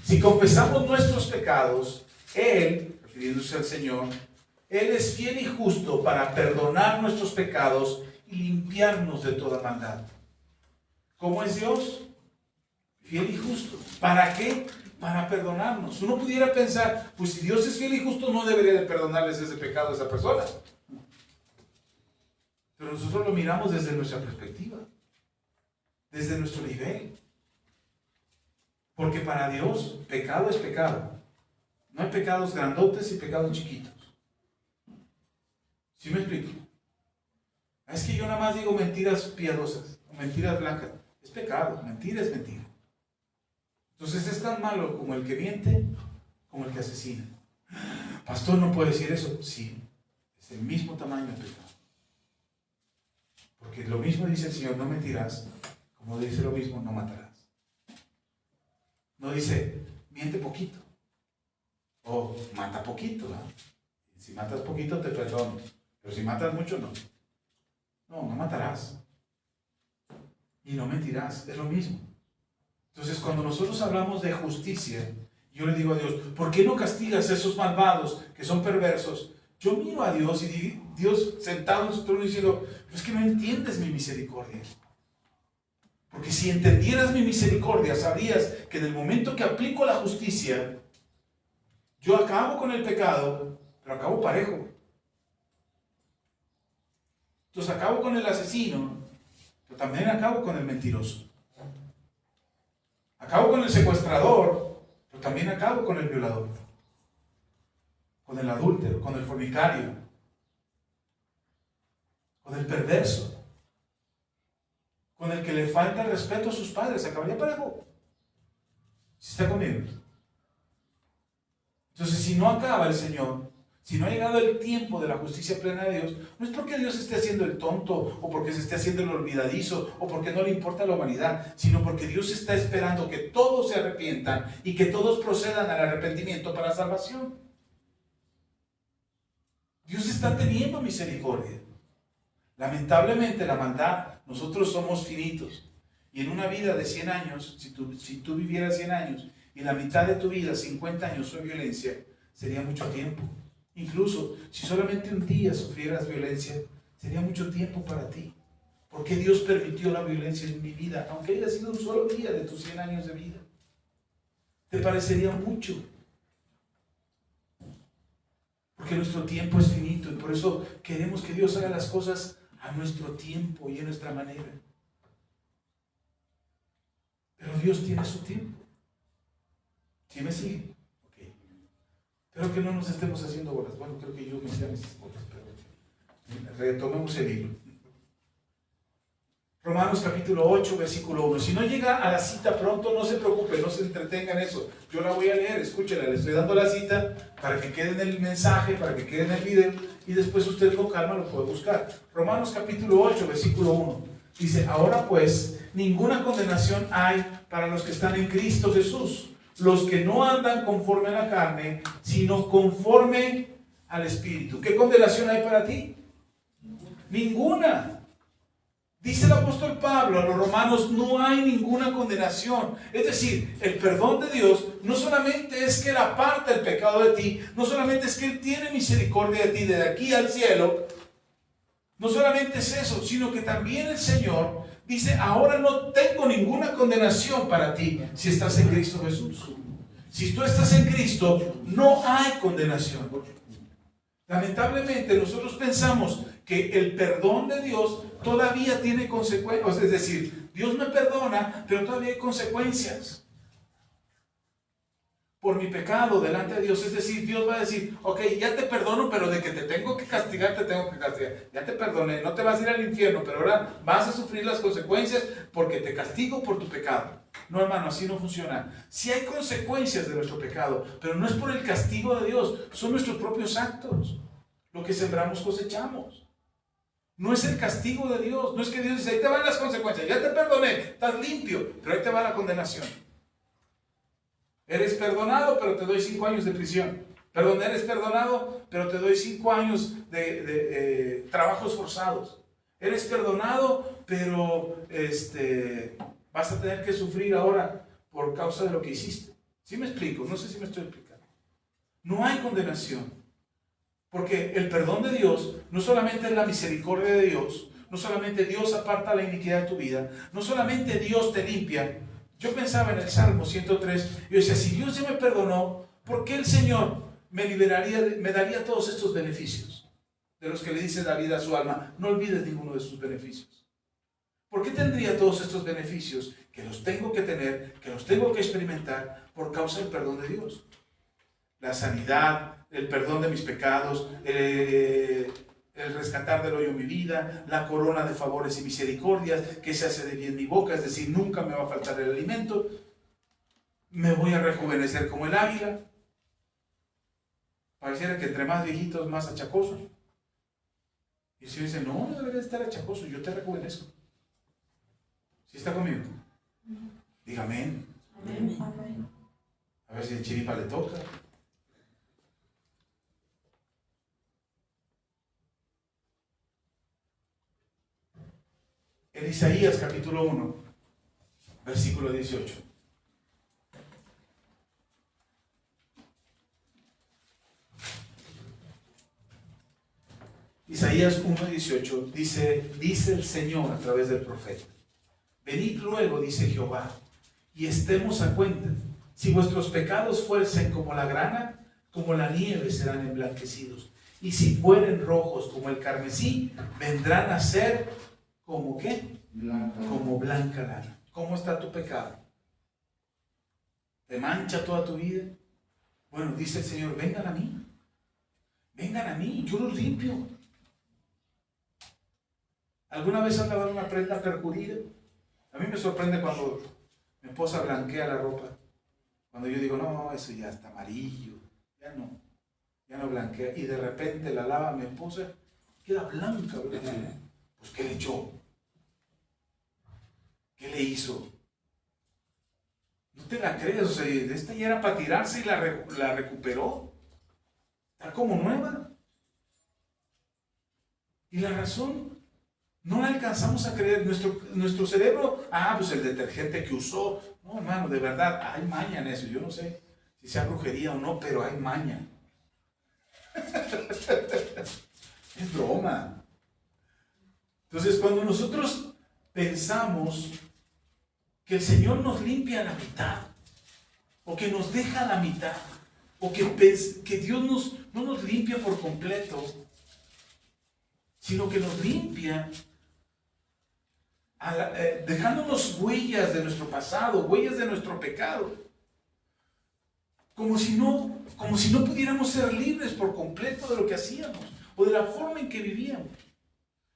si confesamos nuestros pecados, Él, refiriéndose al Señor, Él es fiel y justo para perdonar nuestros pecados y limpiarnos de toda maldad. ¿Cómo es Dios? Fiel y justo. ¿Para qué? Para perdonarnos. Uno pudiera pensar, pues si Dios es fiel y justo, no debería de perdonarles ese pecado a esa persona. Pero nosotros lo miramos desde nuestra perspectiva, desde nuestro nivel. Porque para Dios, pecado es pecado. No hay pecados grandotes y pecados chiquitos. ¿Sí me explico? Es que yo nada más digo mentiras piadosas, o mentiras blancas. Es pecado, mentira es mentira. Entonces es tan malo como el que miente, como el que asesina. Pastor, ¿no puede decir eso? Sí, es el mismo tamaño de pecado. Porque lo mismo dice el Señor, no mentirás, como dice lo mismo, no matarás. No dice, miente poquito, o mata poquito, ¿verdad? Si matas poquito te perdono, pero si matas mucho no. No matarás. Y no mentirás, es lo mismo. Entonces cuando nosotros hablamos de justicia, yo le digo a Dios, ¿por qué no castigas a esos malvados que son perversos? Yo miro a Dios y Dios sentado en su trono diciendo, pero es que no entiendes mi misericordia. Porque si entendieras mi misericordia, sabrías que en el momento que aplico la justicia, yo acabo con el pecado, pero acabo parejo. Entonces acabo con el asesino, pero también acabo con el mentiroso. Acabo con el secuestrador, pero también acabo con el violador, con el adúltero, con el fornicario, con el perverso, con el que le falta el respeto a sus padres. Acabaría parejo. ¿Sí está conmigo? Entonces, si no acaba el Señor, si no ha llegado el tiempo de la justicia plena de Dios, no es porque Dios esté haciendo el tonto, o porque se esté haciendo el olvidadizo, o porque no le importa la humanidad, sino porque Dios está esperando que todos se arrepientan y que todos procedan al arrepentimiento para salvación. Dios está teniendo misericordia. Lamentablemente la maldad, nosotros somos finitos. Y en una vida de 100 años, si tú vivieras 100 años y la mitad de tu vida, 50 años, fue violencia, sería mucho tiempo. Incluso si solamente un día sufrieras violencia, sería mucho tiempo para ti. ¿Por qué Dios permitió la violencia en mi vida? Aunque haya sido un solo día de tus 100 años de vida. ¿Te parecería mucho? Porque nuestro tiempo es finito y por eso queremos que Dios haga las cosas a nuestro tiempo y en nuestra manera. Pero Dios tiene su tiempo. ¿Sí me sigue? Okay. Espero que no nos estemos haciendo bolas. Bueno, creo que yo me hice mis bolas, pero retomemos el hilo. Romanos capítulo 8, versículo 1. Si no llega a la cita pronto, no se preocupe, no se entretenga en eso. Yo la voy a leer, escúchela, le estoy dando la cita para que quede en el mensaje, para que quede en el video, y después usted con calma lo puede buscar. Romanos capítulo 8, versículo 1. Dice, ahora pues, ninguna condenación hay para los que están en Cristo Jesús, los que no andan conforme a la carne, sino conforme al Espíritu. ¿Qué condenación hay para ti? Ninguna. Dice el apóstol Pablo a los romanos, no hay ninguna condenación. Es decir, el perdón de Dios no solamente es que Él aparta el pecado de ti, no solamente es que Él tiene misericordia de ti desde aquí al cielo, no solamente es eso, sino que también el Señor dice, ahora no tengo ninguna condenación para ti si estás en Cristo Jesús. Si tú estás en Cristo, no hay condenación. Lamentablemente nosotros pensamos que el perdón de Dios todavía tiene consecuencias, es decir, Dios me perdona, pero todavía hay consecuencias por mi pecado delante de Dios. Es decir, Dios va a decir, ok, ya te perdono, pero de que te tengo que castigar, te tengo que castigar. Ya te perdoné, no te vas a ir al infierno, pero ahora vas a sufrir las consecuencias porque te castigo por tu pecado. No, hermano, así no funciona. Sí hay consecuencias de nuestro pecado, pero no es por el castigo de Dios, son nuestros propios actos. Lo que sembramos cosechamos. No es el castigo de Dios, no es que Dios dice, ahí te van las consecuencias, ya te perdoné, estás limpio, pero ahí te va la condenación. Eres perdonado, pero te doy 5 años de prisión. Perdón, eres perdonado, pero te doy 5 años de trabajos forzados. Eres perdonado, pero vas a tener que sufrir ahora por causa de lo que hiciste. ¿Sí me explico? No sé si me estoy explicando. No hay condenación. Porque el perdón de Dios no solamente es la misericordia de Dios, no solamente Dios aparta la iniquidad de tu vida, no solamente Dios te limpia. Yo pensaba en el Salmo 103, yo decía, si Dios ya me perdonó, ¿por qué el Señor me daría todos estos beneficios? De los que le dice David a su alma, no olvides ninguno de sus beneficios. ¿Por qué tendría todos estos beneficios? Que los tengo que tener, que los tengo que experimentar por causa del perdón de Dios. La sanidad, el perdón de mis pecados, el rescatar del hoyo mi vida, la corona de favores y misericordias que se hace de bien mi boca, es decir, nunca me va a faltar el alimento, me voy a rejuvenecer como el águila. Pareciera que entre más viejitos, más achacosos. Y el Señor dice, no, no deberías estar achacoso, yo te rejuvenezco. ¿Sí está conmigo? Diga amén. Amén. A ver si el chiripa le toca. En Isaías capítulo 1, versículo 18. Isaías 1:18 dice el Señor a través del profeta: venid luego, dice Jehová, y estemos a cuenta. Si vuestros pecados fuesen como la grana, como la nieve serán emblanquecidos. Y si fueren rojos como el carmesí, vendrán a ser como ¿qué? Blanca. Como blanca lana. ¿Cómo está tu pecado? ¿Te mancha toda tu vida? Bueno, dice el Señor, vengan a mí. Vengan a mí, yo los limpio. ¿Alguna vez han lavado una prenda perjudida? A mí me sorprende cuando mi esposa blanquea la ropa. Cuando yo digo, no, eso ya está amarillo. Ya no blanquea. Y de repente la lava mi esposa, queda blanca. Pues, ¿qué le echó? ¿Qué le hizo? No te la crees, o sea, esta ya era para tirarse y la recuperó. Está como nueva. Y la razón, no la alcanzamos a creer. Nuestro cerebro, pues el detergente que usó. No, hermano, de verdad, hay maña en eso. Yo no sé si sea brujería o no, pero hay maña. Es broma. Entonces, cuando nosotros pensamos que el Señor nos limpia a la mitad, o que nos deja a la mitad, o que Dios no nos limpia por completo, sino que nos limpia dejándonos huellas de nuestro pasado, huellas de nuestro pecado, como si no pudiéramos ser libres por completo de lo que hacíamos o de la forma en que vivíamos.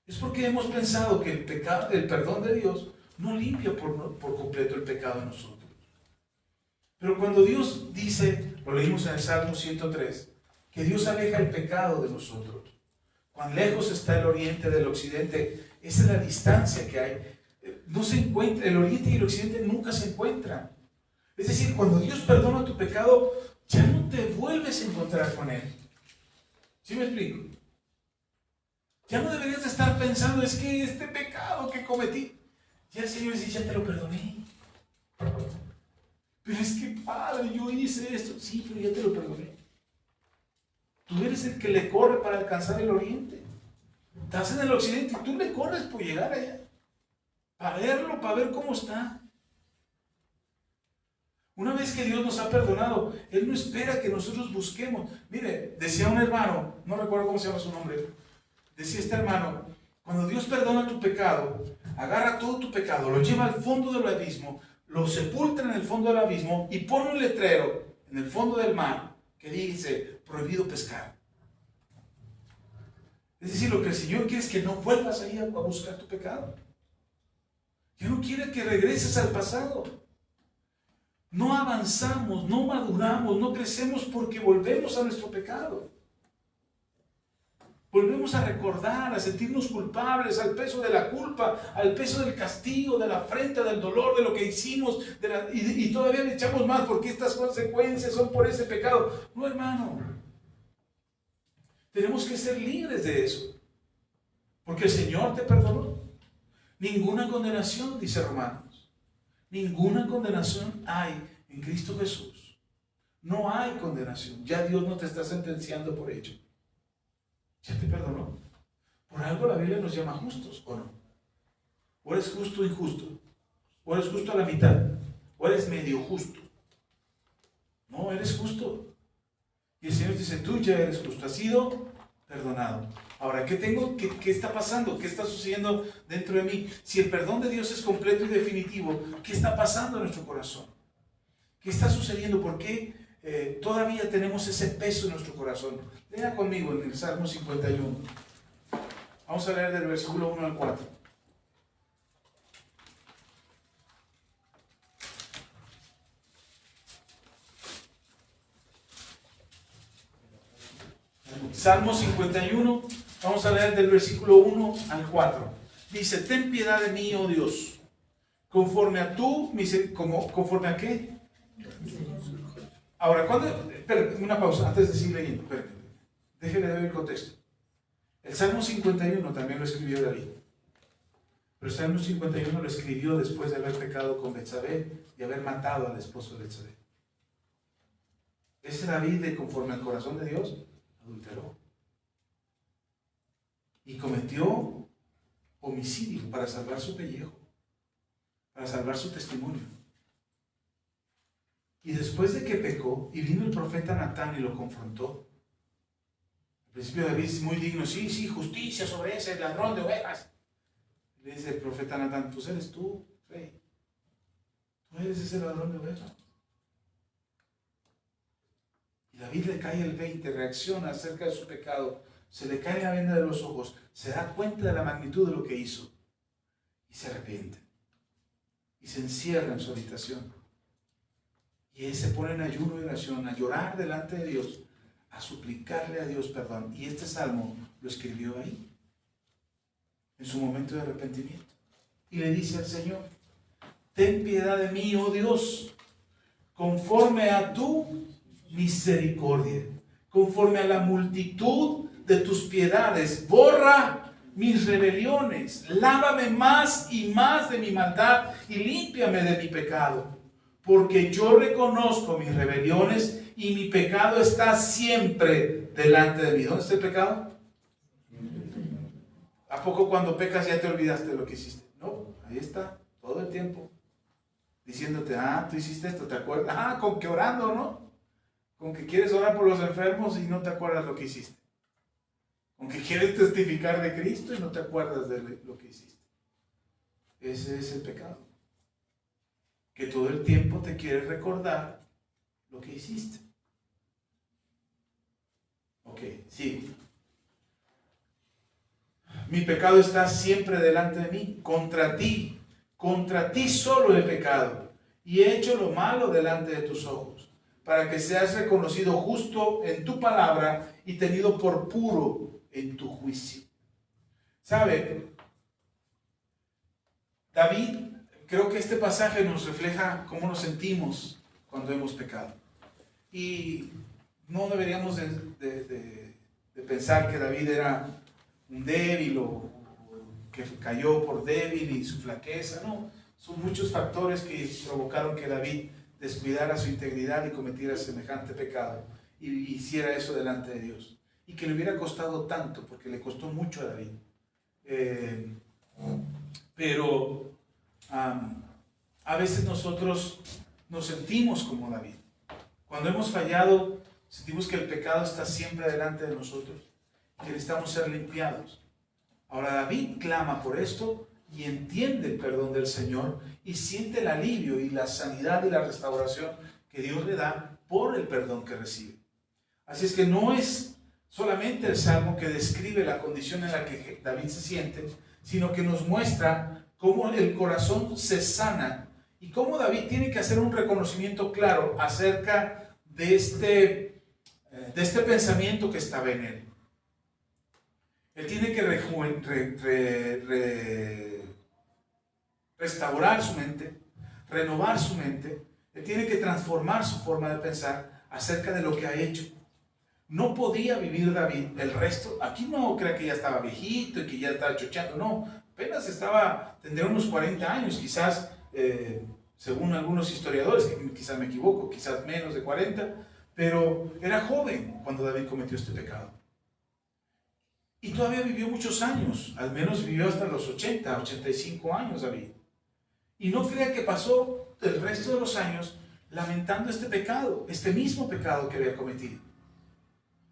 Es porque hemos pensado que el perdón de Dios no limpia por completo el pecado de nosotros. Pero cuando Dios dice, lo leímos en el Salmo 103, que Dios aleja el pecado de nosotros, cuán lejos está el oriente del occidente, esa es la distancia que hay. No se encuentra, el oriente y el occidente nunca se encuentran. Es decir, cuando Dios perdona tu pecado, ya no te vuelves a encontrar con Él. ¿Sí me explico? Ya no deberías de estar pensando, es que este pecado que cometí, ya el Señor dice, ya te lo perdoné. Pero es que, Padre, yo hice esto. Sí, pero ya te lo perdoné. Tú eres el que le corre para alcanzar el oriente. Estás en el occidente y tú le corres por llegar allá. Para verlo, para ver cómo está. Una vez que Dios nos ha perdonado, Él no espera que nosotros busquemos. Mire, decía un hermano, no recuerdo cómo se llama su nombre, decía este hermano, cuando Dios perdona tu pecado, agarra todo tu pecado, lo lleva al fondo del abismo, lo sepulta en el fondo del abismo y pone un letrero en el fondo del mar que dice, prohibido pescar. Es decir, lo que el Señor quiere es que no vuelvas ahí a buscar tu pecado. Ya no quiere que regreses al pasado. No avanzamos, no maduramos, no crecemos porque volvemos a nuestro pecado. Volvemos a recordar, a sentirnos culpables, al peso de la culpa, al peso del castigo, de la afrenta, del dolor, de lo que hicimos, y todavía le echamos más porque estas consecuencias son por ese pecado. No, hermano. Tenemos que ser libres de eso. Porque el Señor te perdonó. Ninguna condenación, dice Romanos. Ninguna condenación hay en Cristo Jesús. No hay condenación. Ya Dios no te está sentenciando por ello. Ya te perdonó. Por algo la Biblia nos llama justos, ¿o no? O eres justo o injusto. O eres justo a la mitad. O eres medio justo. No, eres justo. Y el Señor dice, tú ya eres justo. Has sido perdonado. Ahora, ¿qué está pasando? ¿Qué está sucediendo dentro de mí? Si el perdón de Dios es completo y definitivo, ¿qué está pasando en nuestro corazón? ¿Qué está sucediendo? ¿Por qué todavía tenemos ese peso en nuestro corazón? Lea conmigo en el Salmo 51. Vamos a leer del versículo 1 al 4. Salmo 51, Vamos a leer del versículo 1 al 4. Dice, ten piedad de mí, oh Dios, conforme a tu misericordia. ¿Conforme a qué? Ahora, espérate, una pausa antes de seguir leyendo. Espérate. Déjenme ver el contexto. El Salmo 51 también lo escribió David. Pero el Salmo 51 lo escribió después de haber pecado con Betsabé y haber matado al esposo de Betsabé. Ese David, de conforme al corazón de Dios, adulteró. Y cometió homicidio para salvar su pellejo, para salvar su testimonio. Y después de que pecó, y vino el profeta Natán y lo confrontó, al principio David es muy digno, sí, justicia sobre ese ladrón de ovejas. Le dice el profeta Natán, pues eres tú, rey. Tú eres ese ladrón de ovejas. Y David le cae el 20, reacciona acerca de su pecado, se le cae la venda de los ojos, se da cuenta de la magnitud de lo que hizo y se arrepiente. Y se encierra en su habitación. Y él se pone en ayuno y oración, a llorar delante de Dios, a suplicarle a Dios perdón. Y este salmo lo escribió ahí, en su momento de arrepentimiento. Y le dice al Señor, ten piedad de mí, oh Dios, conforme a tu misericordia, conforme a la multitud de tus piedades, borra mis rebeliones, lávame más y más de mi maldad y límpiame de mi pecado, porque yo reconozco mis rebeliones y mi pecado está siempre delante de mí. ¿Dónde está el pecado? ¿A poco cuando pecas ya te olvidaste de lo que hiciste? No, ahí está, todo el tiempo, diciéndote, tú hiciste esto, ¿te acuerdas? Con que orando, ¿no? Con que quieres orar por los enfermos y no te acuerdas lo que hiciste. Con que quieres testificar de Cristo y no te acuerdas de lo que hiciste. Ese es el pecado. Que todo el tiempo te quieres recordar lo que hiciste. Ok, sí. Mi pecado está siempre delante de mí. Contra ti solo he pecado y he hecho lo malo delante de tus ojos, para que seas reconocido justo en tu palabra y tenido por puro en tu juicio. ¿Sabe? David, creo que este pasaje nos refleja cómo nos sentimos cuando hemos pecado. Y no deberíamos de pensar que David era un débil o que cayó por débil y su flaqueza. No, son muchos factores que provocaron que David descuidara su integridad y cometiera semejante pecado y hiciera eso delante de Dios. Y que le hubiera costado tanto, porque le costó mucho a David. Pero a veces nosotros nos sentimos como David. Cuando hemos fallado, sentimos que el pecado está siempre delante de nosotros, que necesitamos ser limpiados. Ahora David clama por esto y entiende el perdón del Señor y siente el alivio y la sanidad y la restauración que Dios le da por el perdón que recibe. Así es que no es solamente el salmo que describe la condición en la que David se siente, sino que nos muestra cómo el corazón se sana y cómo David tiene que hacer un reconocimiento claro acerca de este pensamiento que estaba en él. Él tiene que restaurar su mente, renovar su mente. Él tiene que transformar su forma de pensar acerca de lo que ha hecho. No podía vivir David el resto. Aquí no crea que ya estaba viejito y que ya estaba chocheando. No, apenas tendría unos 40 años, quizás, según algunos historiadores, que quizás me equivoco, quizás menos de 40, pero era joven cuando David cometió este pecado. Y todavía vivió muchos años, al menos vivió hasta los 80, 85 años David. Y no crea que pasó el resto de los años lamentando este pecado, este mismo pecado que había cometido.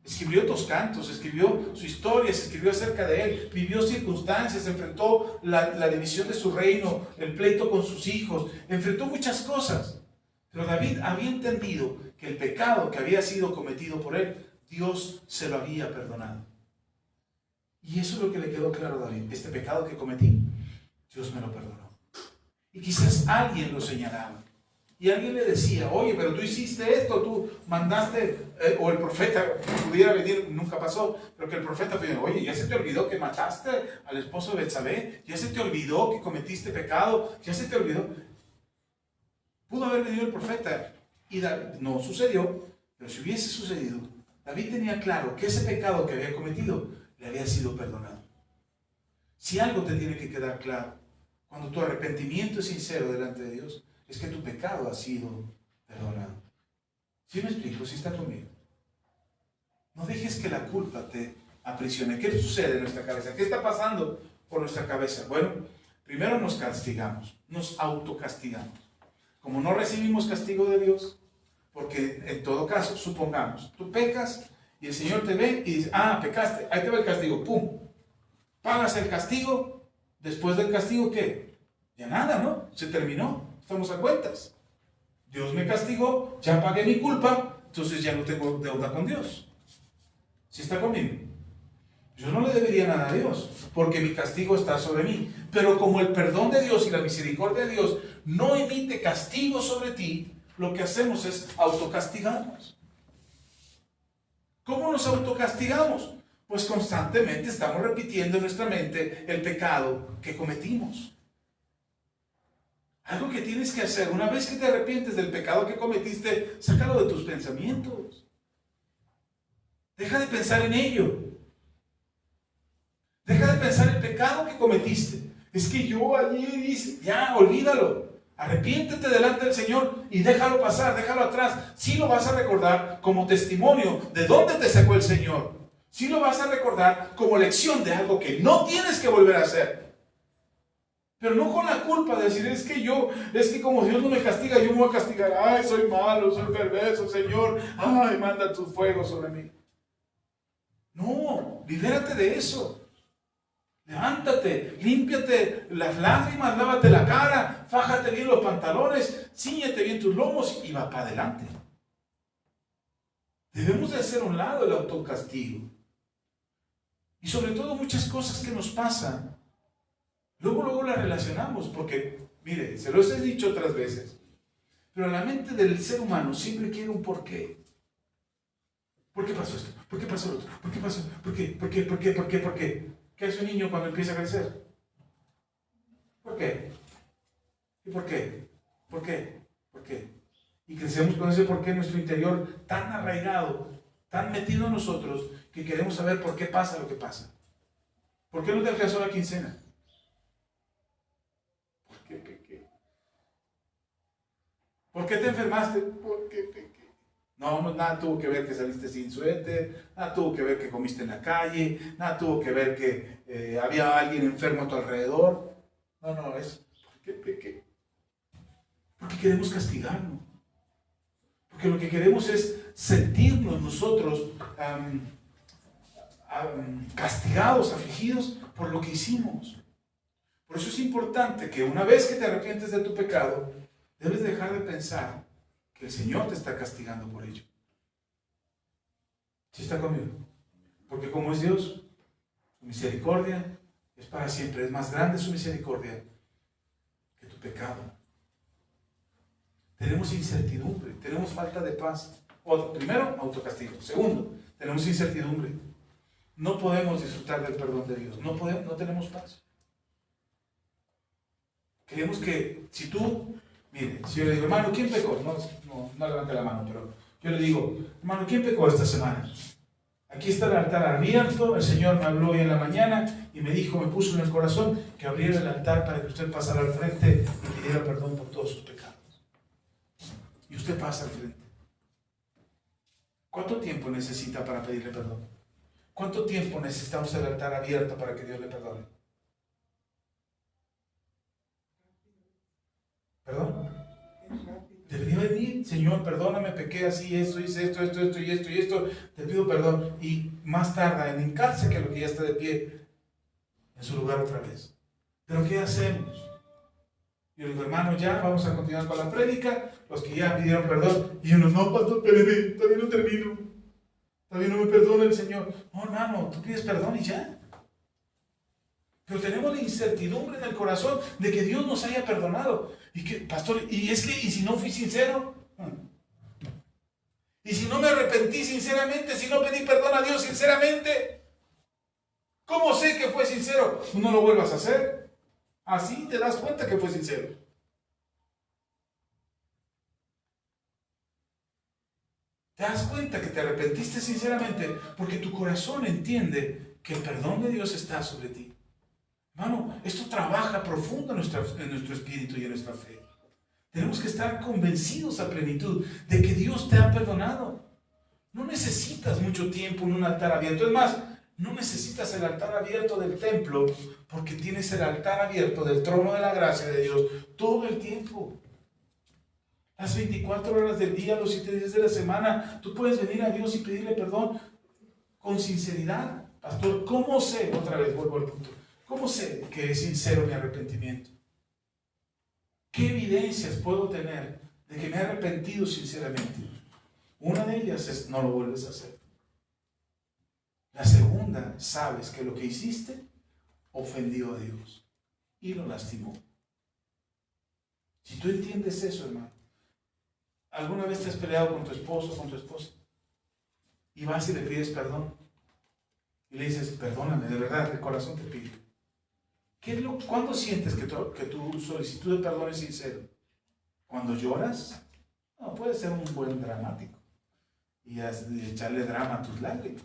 Escribió 2 cantos, escribió su historia, se escribió acerca de él, vivió circunstancias, enfrentó la división de su reino, el pleito con sus hijos, enfrentó muchas cosas. Pero David había entendido que el pecado que había sido cometido por él, Dios se lo había perdonado. Y eso es lo que le quedó claro a David. Este pecado que cometí, Dios me lo perdonó. Y quizás alguien lo señalaba. y alguien le decía, oye, pero tú hiciste esto, tú mandaste, o el profeta pudiera venir, nunca pasó, pero que el profeta pudiera, oye, ya se te olvidó que mataste al esposo de Betsabé, ya se te olvidó que cometiste pecado, ya se te olvidó. Pudo haber venido el profeta y no sucedió, pero si hubiese sucedido, David tenía claro que ese pecado que había cometido le había sido perdonado. Si algo te tiene que quedar claro, cuando tu arrepentimiento es sincero delante de Dios, es que tu pecado ha sido perdonado. ¿Sí me explico? ¿Sí está conmigo? No dejes que la culpa te aprisione. ¿Qué sucede en nuestra cabeza? ¿Qué está pasando por nuestra cabeza? Bueno, primero nos castigamos, nos autocastigamos. Como no recibimos castigo de Dios, porque en todo caso, supongamos, tú pecas y el Señor te ve y dice, pecaste, ahí te va el castigo, ¡pum! Pagas el castigo, después del castigo, ¿qué? Ya nada, ¿no? Se terminó, estamos a cuentas. Dios me castigó, ya pagué mi culpa, entonces ya no tengo deuda con Dios. ¿Sí está conmigo? Yo no le debería nada a Dios, porque mi castigo está sobre mí. Pero como el perdón de Dios y la misericordia de Dios no emite castigo sobre ti, lo que hacemos es autocastigarnos. ¿Cómo nos autocastigamos? Pues constantemente estamos repitiendo en nuestra mente el pecado que cometimos. Algo que tienes que hacer, una vez que te arrepientes del pecado que cometiste, sácalo de tus pensamientos. Deja de pensar en ello. Deja de pensar el pecado que cometiste. Es que yo ayer hice, ya, olvídalo. Arrepiéntete delante del Señor y déjalo pasar, déjalo atrás. Sí lo vas a recordar como testimonio de dónde te sacó el Señor. Sí lo vas a recordar como lección de algo que no tienes que volver a hacer. Pero no con la culpa de decir, es que como Dios no me castiga, yo me voy a castigar. Ay, soy malo, soy perverso, Señor. Ay, manda tu fuego sobre mí. No, libérate de eso. Levántate, límpiate las lágrimas, lávate la cara, fájate bien los pantalones, cíñete bien tus lomos y va para adelante. Debemos de hacer a un lado el autocastigo. Y sobre todo muchas cosas que nos pasan, luego las relacionamos, porque, mire, se los he dicho otras veces, pero la mente del ser humano siempre quiere un porqué. ¿Por qué pasó esto? ¿Por qué pasó lo otro? ¿Por qué pasó? ¿Por qué? ¿Por qué? ¿Por qué? ¿Por qué? ¿Por qué? ¿Qué hace un niño cuando empieza a crecer? ¿Por qué? ¿Y por qué? ¿Por qué? ¿Por qué? Y crecemos con ese por qué en nuestro interior tan arraigado, tan metido en nosotros, que queremos saber por qué pasa lo que pasa. ¿Por qué no te alcanzó la quincena? ¿Por qué pequé? ¿Por qué te enfermaste? ¿Por qué pequé? No, nada tuvo que ver que saliste sin suéter, nada tuvo que ver que comiste en la calle, nada tuvo que ver que había alguien enfermo a tu alrededor. No, es ¿por qué pequé? Porque queremos castigarnos. Porque lo que queremos es sentirnos nosotros castigados, afligidos por lo que hicimos. Por eso es importante que una vez que te arrepientes de tu pecado, debes dejar de pensar que el Señor te está castigando por ello. ¿Sí está conmigo? Porque como es Dios, su misericordia es para siempre. Es más grande su misericordia que tu pecado. Tenemos incertidumbre, tenemos falta de paz. Primero, autocastigo. Segundo, tenemos incertidumbre. No podemos disfrutar del perdón de Dios. No tenemos paz. Creemos que si tú, mire, si yo le digo, hermano, ¿quién pecó? No levante la mano, pero yo le digo, hermano, ¿quién pecó esta semana? Aquí está el altar abierto, el Señor me habló hoy en la mañana y me dijo, me puso en el corazón que abriera el altar para que usted pasara al frente y pidiera perdón por todos sus pecados. Y usted pasa al frente. ¿Cuánto tiempo necesita para pedirle perdón? ¿Cuánto tiempo necesitamos el altar abierto para que Dios le perdone? ¿Perdón? Debería venir, Señor, perdóname, pequé así, esto, hice esto y esto, te pido perdón. Y más tarda en hincarse que lo que ya está de pie en su lugar otra vez. ¿Pero qué hacemos? Yo digo, hermano, ya vamos a continuar con la prédica. Los que ya pidieron perdón, y uno, no, pastor, espéreme, todavía no termino. Todavía no me perdona el Señor. No, hermano, tú pides perdón y ya. Pero tenemos la incertidumbre en el corazón de que Dios nos haya perdonado. ¿Y qué, pastor? ¿Y si no fui sincero? ¿Y si no me arrepentí sinceramente? ¿Si no pedí perdón a Dios sinceramente? ¿Cómo sé que fue sincero? No lo vuelvas a hacer. Así te das cuenta que fue sincero. Te das cuenta que te arrepentiste sinceramente porque tu corazón entiende que el perdón de Dios está sobre ti. Hermano, esto trabaja profundo en nuestro espíritu y en nuestra fe. Tenemos que estar convencidos a plenitud de que Dios te ha perdonado. No necesitas mucho tiempo en un altar abierto. Es más, no necesitas el altar abierto del templo porque tienes el altar abierto del trono de la gracia de Dios todo el tiempo. Las 24 horas del día, los 7 días de la semana, tú puedes venir a Dios y pedirle perdón con sinceridad. Pastor, ¿cómo sé? Otra vez vuelvo al punto. ¿Cómo sé que es sincero mi arrepentimiento? ¿Qué evidencias puedo tener de que me he arrepentido sinceramente? Una de ellas es no lo vuelves a hacer. La segunda, sabes que lo que hiciste ofendió a Dios y lo lastimó. Si tú entiendes eso, hermano, ¿alguna vez te has peleado con tu esposo o con tu esposa? Y vas y le pides perdón. Y le dices, perdóname, de verdad, de corazón te pido. ¿Cuándo sientes que tu solicitud de perdón es sincero? ¿Cuando lloras? No, puede ser un buen dramático. Y echarle drama a tus lágrimas.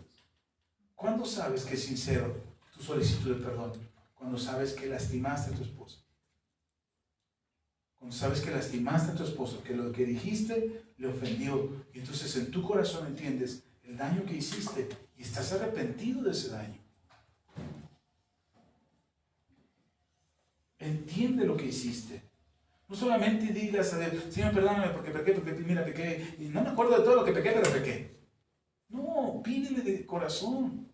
¿Cuándo sabes que es sincero tu solicitud de perdón? Cuando sabes que lastimaste a tu esposa. Cuando sabes que lastimaste a tu esposo, que lo que dijiste le ofendió. Y entonces en tu corazón entiendes el daño que hiciste y estás arrepentido de ese daño. Entiende lo que hiciste. No solamente digas a Dios, Señor, perdóname porque mira, pequé. Y no me acuerdo de todo lo que pequé, pero pequé. No, pídele de corazón.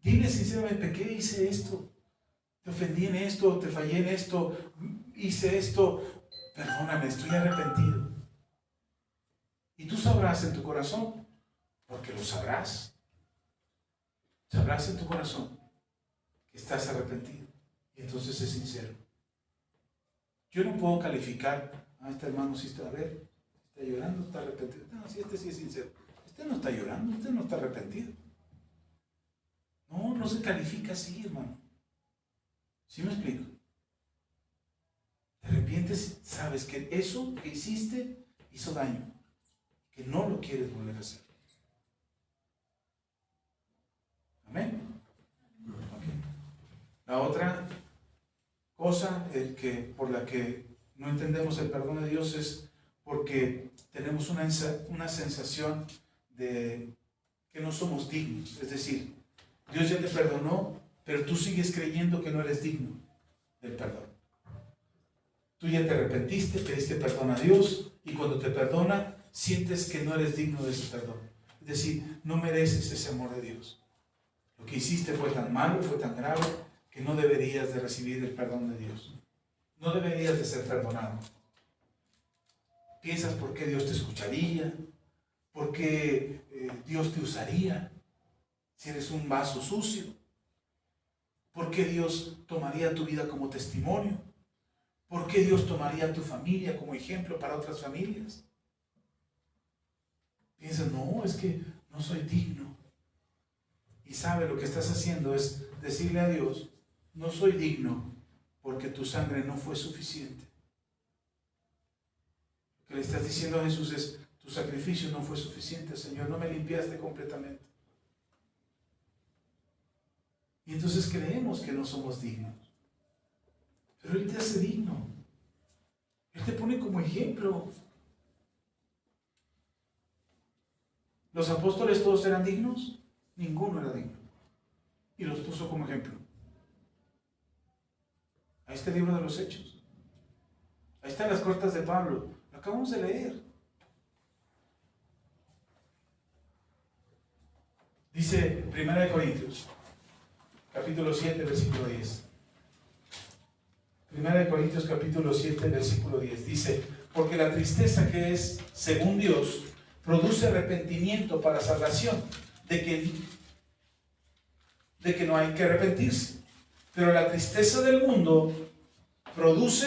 Dile sinceramente, pequé, hice esto. Te ofendí en esto, te fallé en esto, hice esto. Perdóname, estoy arrepentido. Y tú sabrás en tu corazón, porque lo sabrás. Sabrás en tu corazón que estás arrepentido. Y entonces es sincero. Yo no puedo calificar a este hermano si está, a ver, está llorando, está arrepentido. No, si este sí es sincero. Este no está llorando, este no está arrepentido. No se califica así, hermano. ¿Sí me explico? Te arrepientes, sabes que eso que hiciste hizo daño, que no lo quieres volver a hacer. Amén. Okay. La otra cosa por la que no entendemos el perdón de Dios es porque tenemos una sensación de que no somos dignos. Es decir, Dios ya te perdonó, pero tú sigues creyendo que no eres digno del perdón. Tú ya te arrepentiste, pediste perdón a Dios y cuando te perdona, sientes que no eres digno de ese perdón. Es decir, no mereces ese amor de Dios. Lo que hiciste fue tan malo, fue tan grave, que no deberías de recibir el perdón de Dios. No deberías de ser perdonado. Piensas por qué Dios te escucharía, por qué Dios te usaría si eres un vaso sucio, por qué Dios tomaría tu vida como testimonio, por qué Dios tomaría tu familia como ejemplo para otras familias. Piensas, no, es que no soy digno. Y sabe lo que estás haciendo es decirle a Dios, no soy digno porque tu sangre no fue suficiente. Lo que le estás diciendo a Jesús es, tu sacrificio no fue suficiente, Señor, no me limpiaste completamente. Y entonces creemos que no somos dignos. Pero Él te hace digno. Él te pone como ejemplo. ¿Los apóstoles todos eran dignos? Ninguno era digno. Y los puso como ejemplo. Ahí está el libro de los Hechos. Ahí están las cartas de Pablo. Lo acabamos de leer. Dice 1 Corintios, capítulo 7, versículo 10. 1 Corintios, capítulo 7, versículo 10. Dice, porque la tristeza que es, según Dios, produce arrepentimiento para salvación, de que no hay que arrepentirse. Pero la tristeza del mundo produce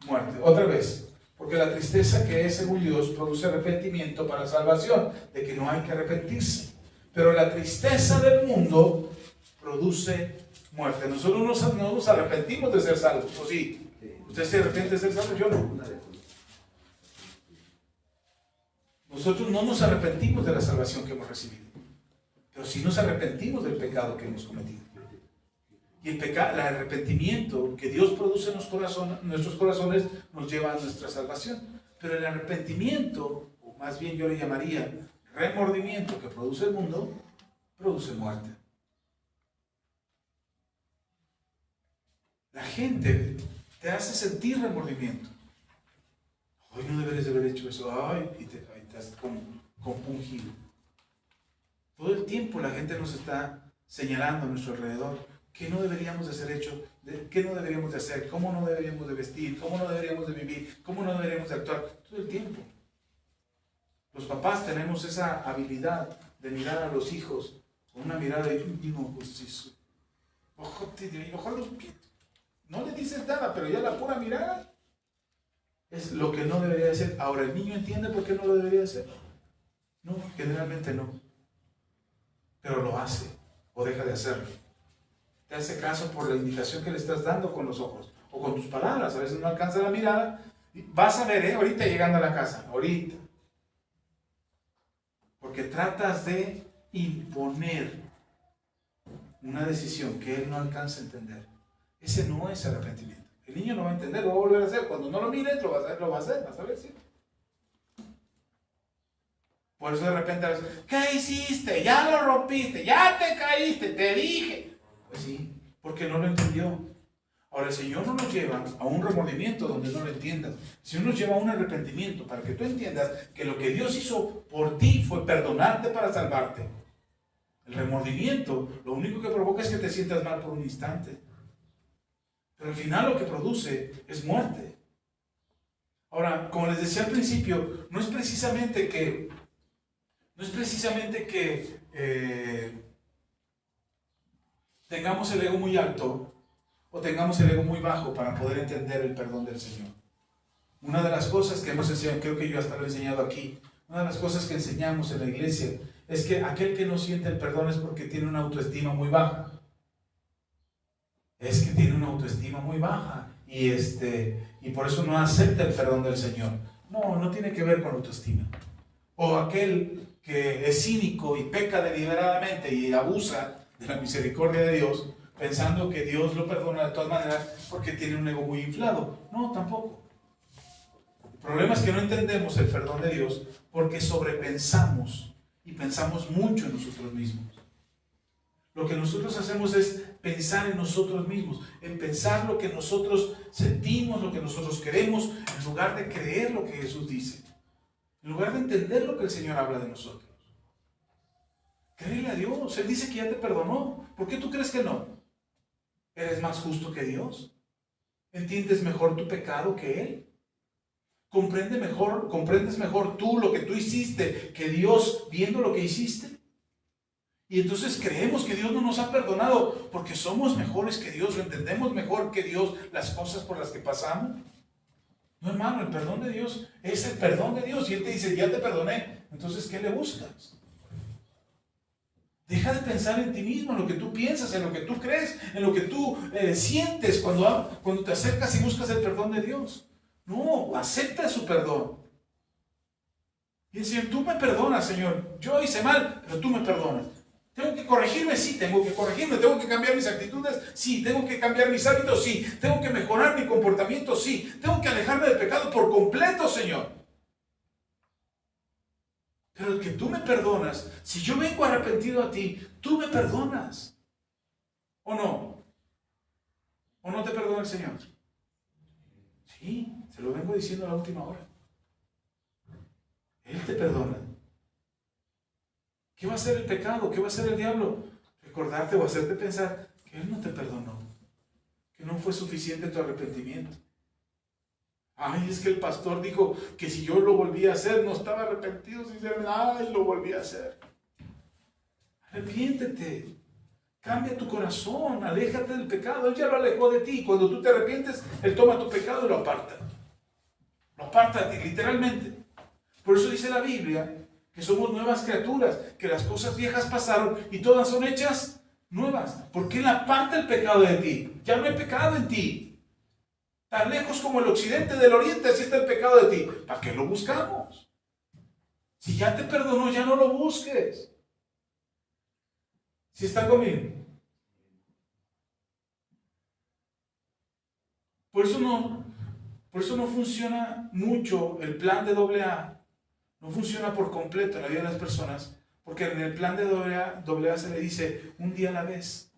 muerte. Otra vez, porque la tristeza que es según Dios produce arrepentimiento para salvación, de que no hay que arrepentirse. Pero la tristeza del mundo produce muerte. Nosotros no nos arrepentimos de ser salvos, ¿o sí? ¿Usted se arrepiente de ser salvo? Yo no. Nosotros no nos arrepentimos de la salvación que hemos recibido, pero sí nos arrepentimos del pecado que hemos cometido. Y el arrepentimiento que Dios produce en nuestros corazones nos lleva a nuestra salvación. Pero el arrepentimiento, o más bien yo le llamaría remordimiento, que produce el mundo, produce muerte. La gente te hace sentir remordimiento. Hoy no deberías de haber hecho eso. Ay, y te has compungido. Todo el tiempo la gente nos está señalando a nuestro alrededor qué no deberíamos de ser hecho, qué no deberíamos de hacer, cómo no deberíamos de vestir, cómo no deberíamos de vivir, cómo no deberíamos de actuar. Todo el tiempo. Los papás tenemos esa habilidad de mirar a los hijos con una mirada y no, pues eso. Ojo, no le dices nada, pero ya la pura mirada es lo que no debería hacer. Ahora, ¿el niño entiende por qué no lo debería hacer? No, generalmente no. Pero lo hace o deja de hacerlo. Te hace caso por la indicación que le estás dando con los ojos o con tus palabras. A veces no alcanza la mirada. Vas a ver, ahorita llegando a la casa, ahorita. Porque tratas de imponer una decisión que él no alcanza a entender. Ese no es arrepentimiento. El niño no va a entender, lo va a volver a hacer. Cuando no lo mires, lo va a hacer, vas a ver, sí. Por eso de repente, ¿qué hiciste? Ya lo rompiste, ya te caíste, te dije. Pues sí, porque no lo entendió. Ahora el Señor no nos lleva a un remordimiento donde no lo entiendas. El Señor nos lleva a un arrepentimiento para que tú entiendas que lo que Dios hizo por ti fue perdonarte para salvarte. El remordimiento lo único que provoca es que te sientas mal por un instante. Pero al final lo que produce es muerte. Ahora, como les decía al principio, no es precisamente que tengamos el ego muy alto o tengamos el ego muy bajo para poder entender el perdón del Señor. Una de las cosas que hemos enseñado, creo que yo hasta lo he enseñado aquí, una de las cosas que enseñamos en la iglesia es que aquel que no siente el perdón es porque tiene una autoestima muy baja. Es que tiene una autoestima muy baja y por eso no acepta el perdón del Señor. No tiene que ver con autoestima. O aquel que es cínico y peca deliberadamente y abusa de la misericordia de Dios, pensando que Dios lo perdona de todas maneras porque tiene un ego muy inflado. No, tampoco. El problema es que no entendemos el perdón de Dios porque sobrepensamos y pensamos mucho en nosotros mismos. Lo que nosotros hacemos es pensar en nosotros mismos, en pensar lo que nosotros sentimos, lo que nosotros queremos, en lugar de creer lo que Jesús dice, en lugar de entender lo que el Señor habla de nosotros. Créele a Dios, Él dice que ya te perdonó. ¿Por qué tú crees que no? ¿Eres más justo que Dios? ¿Entiendes mejor tu pecado que Él? ¿Comprendes mejor tú lo que tú hiciste que Dios viendo lo que hiciste? Y entonces creemos que Dios no nos ha perdonado porque somos mejores que Dios o entendemos mejor que Dios las cosas por las que pasamos. No, hermano, el perdón de Dios es el perdón de Dios. Y Él te dice, ya te perdoné. Entonces, ¿qué le buscas? Deja de pensar en ti mismo, en lo que tú piensas, en lo que tú crees, en lo que tú sientes cuando te acercas y buscas el perdón de Dios. No, acepta su perdón. Y decir, tú me perdonas, Señor. Yo hice mal, pero tú me perdonas. ¿Tengo que corregirme? Sí, tengo que corregirme. ¿Tengo que cambiar mis actitudes? Sí. ¿Tengo que cambiar mis hábitos? Sí. ¿Tengo que mejorar mi comportamiento? Sí. ¿Tengo que alejarme del pecado por completo, Señor? Pero el que tú me perdonas, si yo vengo arrepentido a ti, tú me perdonas. ¿O no? ¿O no te perdona el Señor? Sí, se lo vengo diciendo a la última hora. Él te perdona. ¿Qué va a hacer el pecado? ¿Qué va a hacer el diablo? Recordarte o hacerte pensar que Él no te perdonó, que no fue suficiente tu arrepentimiento. Ay, es que el pastor dijo que si yo lo volvía a hacer, no estaba arrepentido, sinceramente. Ay, lo volví a hacer. Arrepiéntete, cambia tu corazón, aléjate del pecado. Él ya lo alejó de ti. Cuando tú te arrepientes, Él toma tu pecado y lo aparta. apártate, literalmente. Por eso dice la Biblia que somos nuevas criaturas, que las cosas viejas pasaron y todas son hechas nuevas. Porque Él aparta el pecado de ti. Ya no hay pecado en ti. Tan lejos como el occidente del oriente, así está el pecado de ti. ¿Para qué lo buscamos? Si ya te perdonó, ya no lo busques. ¿Sí está conmigo? Por eso no funciona mucho el plan de AA. No funciona por completo en la vida de las personas, porque en el plan de AA se le dice un día a la vez.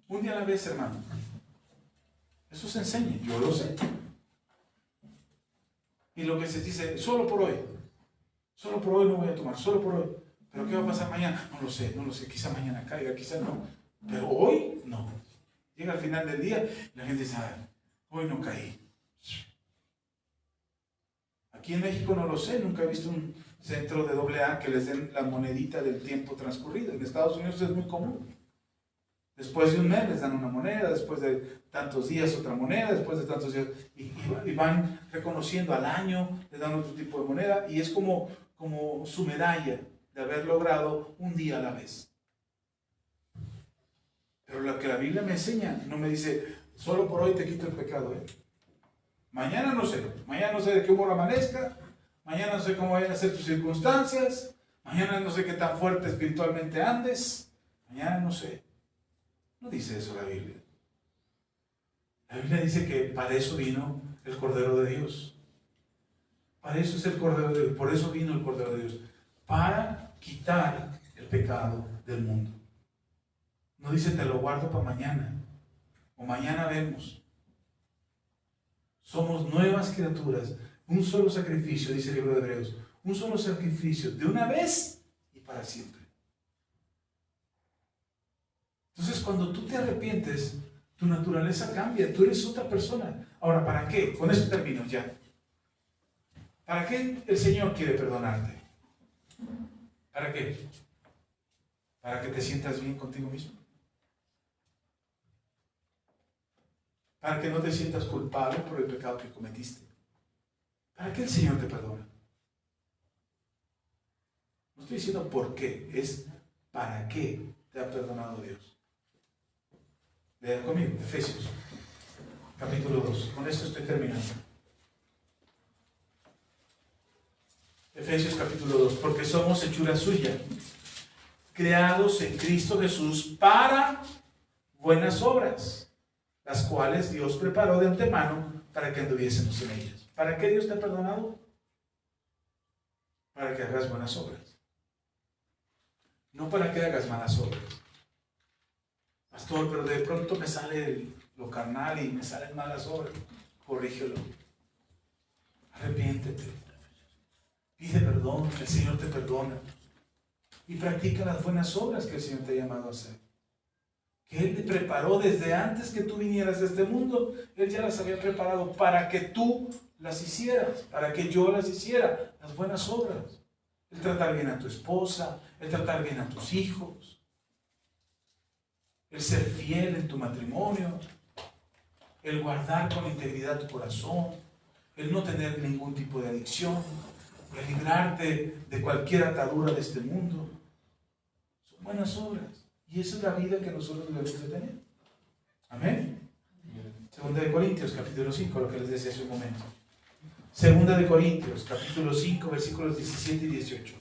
Un día a la vez, hermano. Eso se enseña, yo lo sé. Y lo que se dice, solo por hoy no voy a tomar, solo por hoy. ¿Pero qué va a pasar mañana? No lo sé, quizá mañana caiga, quizá no. Pero hoy, no. Llega al final del día y la gente dice, hoy no caí. Aquí en México no lo sé, nunca he visto un centro de AA que les den la monedita del tiempo transcurrido. En Estados Unidos es muy común. Después de un mes les dan una moneda, después de tantos días otra moneda, después de tantos días, y van reconociendo al año, les dan otro tipo de moneda, y es como su medalla de haber logrado un día a la vez. Pero lo que la Biblia me enseña, no me dice, solo por hoy te quito el pecado, Mañana no sé de qué humor amanezca, mañana no sé cómo vayan a ser tus circunstancias, mañana no sé qué tan fuerte espiritualmente andes, mañana no sé. No dice eso la Biblia. La Biblia dice que para eso vino el Cordero de Dios. Para eso es el Cordero de Dios, por eso vino el Cordero de Dios, para quitar el pecado del mundo. No dice te lo guardo para mañana, o mañana vemos. Somos nuevas criaturas, un solo sacrificio, dice el libro de Hebreos, un solo sacrificio de una vez y para siempre. Entonces, cuando tú te arrepientes, tu naturaleza cambia, tú eres otra persona. Ahora, ¿para qué? Con esto termino ya. ¿Para qué el Señor quiere perdonarte? ¿Para qué? ¿Para que te sientas bien contigo mismo? ¿Para que no te sientas culpable por el pecado que cometiste? ¿Para qué el Señor te perdona? No estoy diciendo por qué, es para qué te ha perdonado Dios. Lean conmigo, Efesios, capítulo 2. Con esto estoy terminando. Efesios capítulo 2. Porque somos hechura suya, creados en Cristo Jesús para buenas obras, las cuales Dios preparó de antemano para que anduviésemos en ellas. ¿Para qué Dios te ha perdonado? Para que hagas buenas obras. No para que hagas malas obras. Pastor, pero de pronto me sale lo carnal y me salen malas obras. Corrígelo. Arrepiéntete. Pide perdón, el Señor te perdona. Y practica las buenas obras que el Señor te ha llamado a hacer. Que Él te preparó desde antes que tú vinieras a este mundo. Él ya las había preparado para que tú las hicieras, para que yo las hiciera, las buenas obras. El tratar bien a tu esposa, el tratar bien a tus hijos, el ser fiel en tu matrimonio, el guardar con integridad tu corazón, el no tener ningún tipo de adicción, el librarte de cualquier atadura de este mundo. Son buenas obras. Y esa es la vida que nosotros debemos de tener. Amén. Segunda de Corintios, capítulo 5, lo que les decía hace un momento. Segunda de Corintios, capítulo 5, versículos 17 y 18.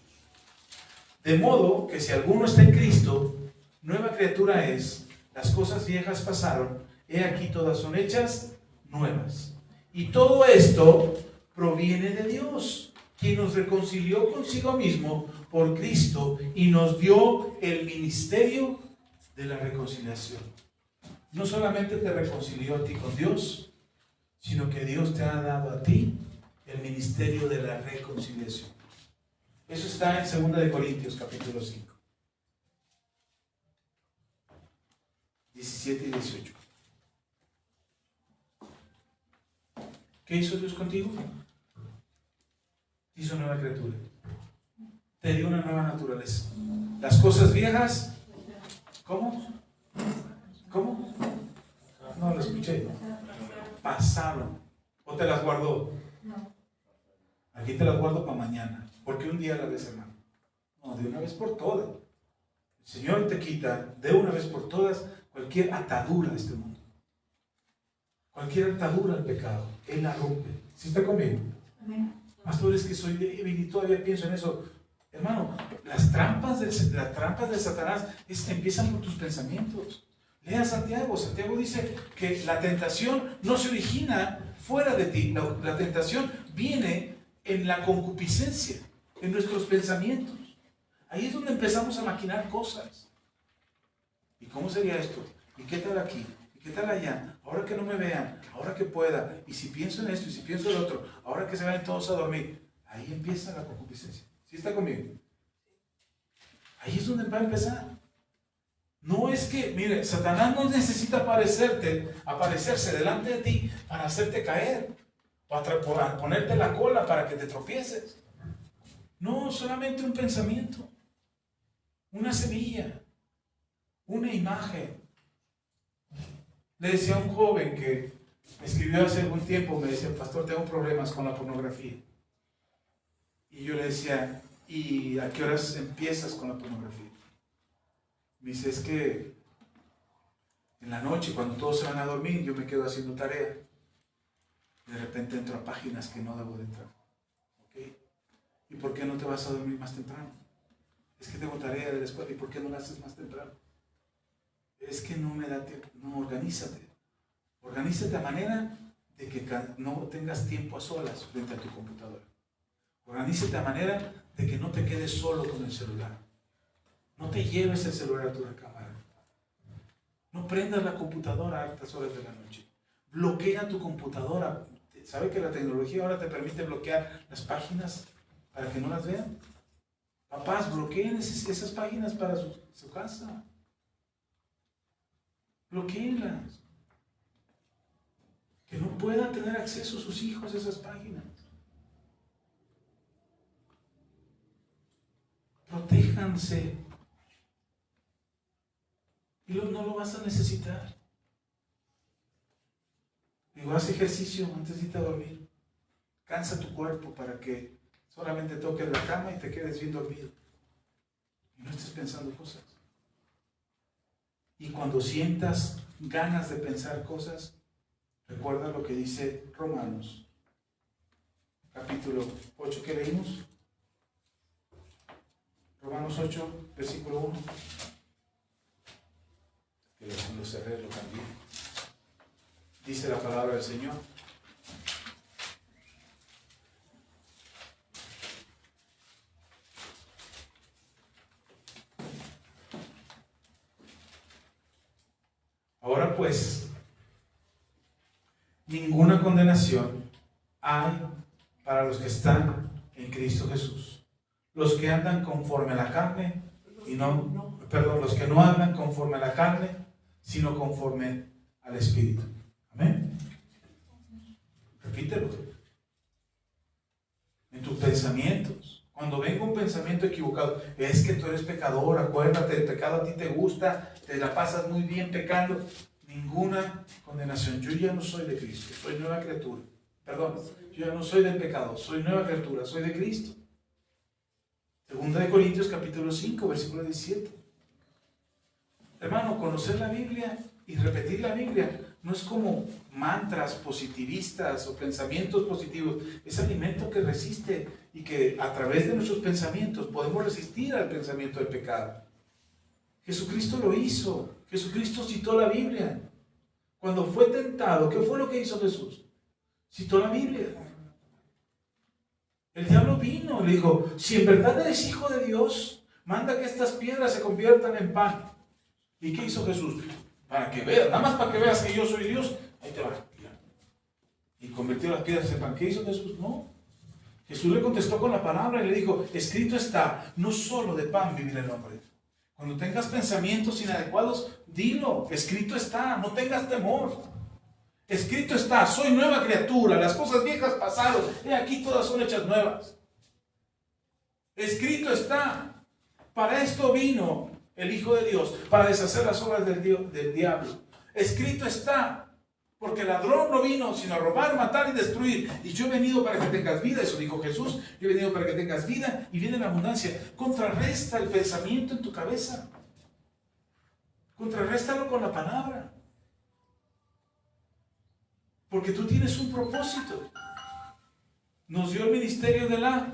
De modo que si alguno está en Cristo, nueva criatura es, las cosas viejas pasaron, he aquí todas son hechas nuevas. Y todo esto proviene de Dios, quien nos reconcilió consigo mismo por Cristo y nos dio el ministerio de la reconciliación. No solamente te reconcilió a ti con Dios, sino que Dios te ha dado a ti el ministerio de la reconciliación. Eso está en 2 de Corintios capítulo 5. 17 y 18. ¿Qué hizo Dios contigo? Te hizo nueva criatura. Te dio una nueva naturaleza. Las cosas viejas, ¿cómo? ¿Cómo? No lo escuché. Pasaron. ¿O te las guardó? No. Aquí te las guardo para mañana. Porque un día a la vez, hermano. No, de una vez por todas. El Señor te quita de una vez por todas cualquier atadura de este mundo. Cualquier atadura al pecado. Él la rompe. ¿Sí está conmigo? Amén. Pastor, es que soy débil y todavía pienso en eso. Hermano, las trampas de Satanás empiezan por tus pensamientos. Lea Santiago. Santiago dice que la tentación no se origina fuera de ti. La tentación viene en la concupiscencia, en nuestros pensamientos. Ahí es donde empezamos a maquinar cosas. ¿Y cómo sería esto? ¿Y qué tal aquí? ¿Y qué tal allá? Ahora que no me vean, ahora que pueda. Y si pienso en esto y si pienso en lo otro, ahora que se vayan todos a dormir. Ahí empieza la concupiscencia. ¿Sí está conmigo? Ahí es donde va a empezar. No es que, mire, Satanás no necesita aparecerse delante de ti para hacerte caer, o para ponerte la cola para que te tropieces. No, solamente un pensamiento, una semilla, una imagen. Le decía a un joven que me escribió hace algún tiempo, me decía, pastor, tengo problemas con la pornografía. Y yo le decía, ¿y a qué horas empiezas con la pornografía? Me dice, es que en la noche, cuando todos se van a dormir, yo me quedo haciendo tarea. De repente entro a páginas que no debo de entrar. ¿Okay? ¿Y por qué no te vas a dormir más temprano? Es que tengo tarea de la escuela. ¿Y por qué no la haces más temprano? Es que no me da tiempo. No, organízate. Organízate a manera de que no tengas tiempo a solas frente a tu computadora. Organízate a manera de que no te quedes solo con el celular. No te lleves el celular a tu recámara. No prendas la computadora a altas horas de la noche. Bloquea tu computadora. ¿Sabe que la tecnología ahora te permite bloquear las páginas para que no las vean? Papás, bloqueen esas páginas para su casa. Bloqueenlas. Que no puedan tener acceso sus hijos a esas páginas. Protéjanse. Y no lo vas a necesitar. Digo, haz ejercicio antes de irte a dormir. Cansa tu cuerpo para que solamente toques la cama y te quedes bien dormido. Y no estés pensando cosas. Y cuando sientas ganas de pensar cosas, recuerda lo que dice Romanos, capítulo 8 que leímos. Romanos 8, versículo 1. Que lo cerré, lo cambié. Dice la palabra del Señor. Ahora pues, ninguna condenación hay para los que están en Cristo Jesús. Los que andan conforme a la carne los que no andan conforme a la carne, sino conforme al Espíritu. Amén. Repítelo. En tus pensamientos. Cuando venga un pensamiento equivocado, es que tú eres pecador, acuérdate, el pecado a ti te gusta, te la pasas muy bien pecando. Ninguna condenación. Yo ya no soy de Cristo, soy nueva criatura. Perdón, yo ya no soy del pecado, soy nueva criatura, soy de Cristo. Segunda de Corintios capítulo 5, versículo 17. Hermano, conocer la Biblia y repetir la Biblia no es como mantras positivistas o pensamientos positivos. Es alimento que resiste y que a través de nuestros pensamientos podemos resistir al pensamiento del pecado. Jesucristo lo hizo. Jesucristo citó la Biblia. Cuando fue tentado, ¿qué fue lo que hizo Jesús? Citó la Biblia. El diablo vino y le dijo, si en verdad eres hijo de Dios, manda que estas piedras se conviertan en pan. ¿Y qué hizo Jesús? Para que veas, nada más para que veas que yo soy Dios, ahí te va. Y convirtió las piedras en pan. ¿Qué hizo Jesús? No. Jesús le contestó con la palabra y le dijo, escrito está, no solo de pan vivirá el hombre. Cuando tengas pensamientos inadecuados, dilo, escrito está, no tengas temor. Escrito está, soy nueva criatura, las cosas viejas pasaron, he aquí todas son hechas nuevas. Escrito está, para esto vino el Hijo de Dios, para deshacer las obras del diablo. Escrito está, Porque el ladrón no vino sino a robar, matar y destruir. Y yo he venido para que tengas vida. Eso dijo Jesús. Yo he venido para que tengas vida y vida en abundancia. Contrarresta el pensamiento en tu cabeza. Contrarréstalo con la palabra. Porque tú tienes un propósito. Nos dio el ministerio de la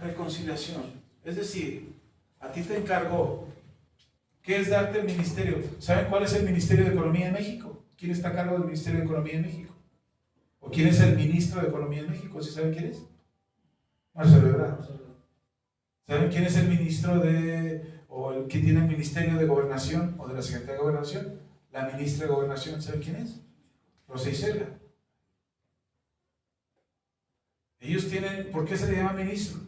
reconciliación. Es decir, a ti te encargó. ¿Qué es darte el ministerio? ¿Saben cuál es el Ministerio de Economía en México? ¿Quién está a cargo del Ministerio de Economía en México? ¿O quién es el ministro de Economía en México? ¿Sí saben quién es? Marcelo Ebrard. ¿Saben quién es el ministro o el que tiene el Ministerio de Gobernación o de la Secretaría de Gobernación? La ministra de Gobernación, ¿saben quién es? Rosa Isela. Ellos tienen, ¿por qué se le llama ministro?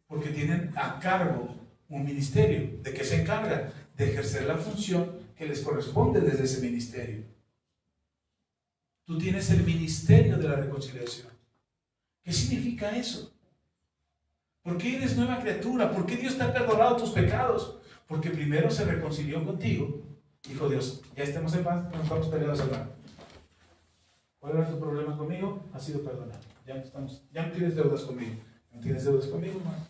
Porque tienen a cargo un ministerio. ¿De qué se encarga? De ejercer la función que les corresponde desde ese ministerio. Tú tienes el ministerio de la reconciliación. ¿Qué significa eso? ¿Por qué eres nueva criatura? ¿Por qué Dios te ha perdonado tus pecados? Porque primero se reconcilió contigo. Dijo Dios, ya estemos en paz, no estamos peleados hermano. ¿Cuál era tu problema conmigo? Ha sido perdonado. Ya no tienes deudas conmigo. ¿No tienes deudas conmigo, hermano?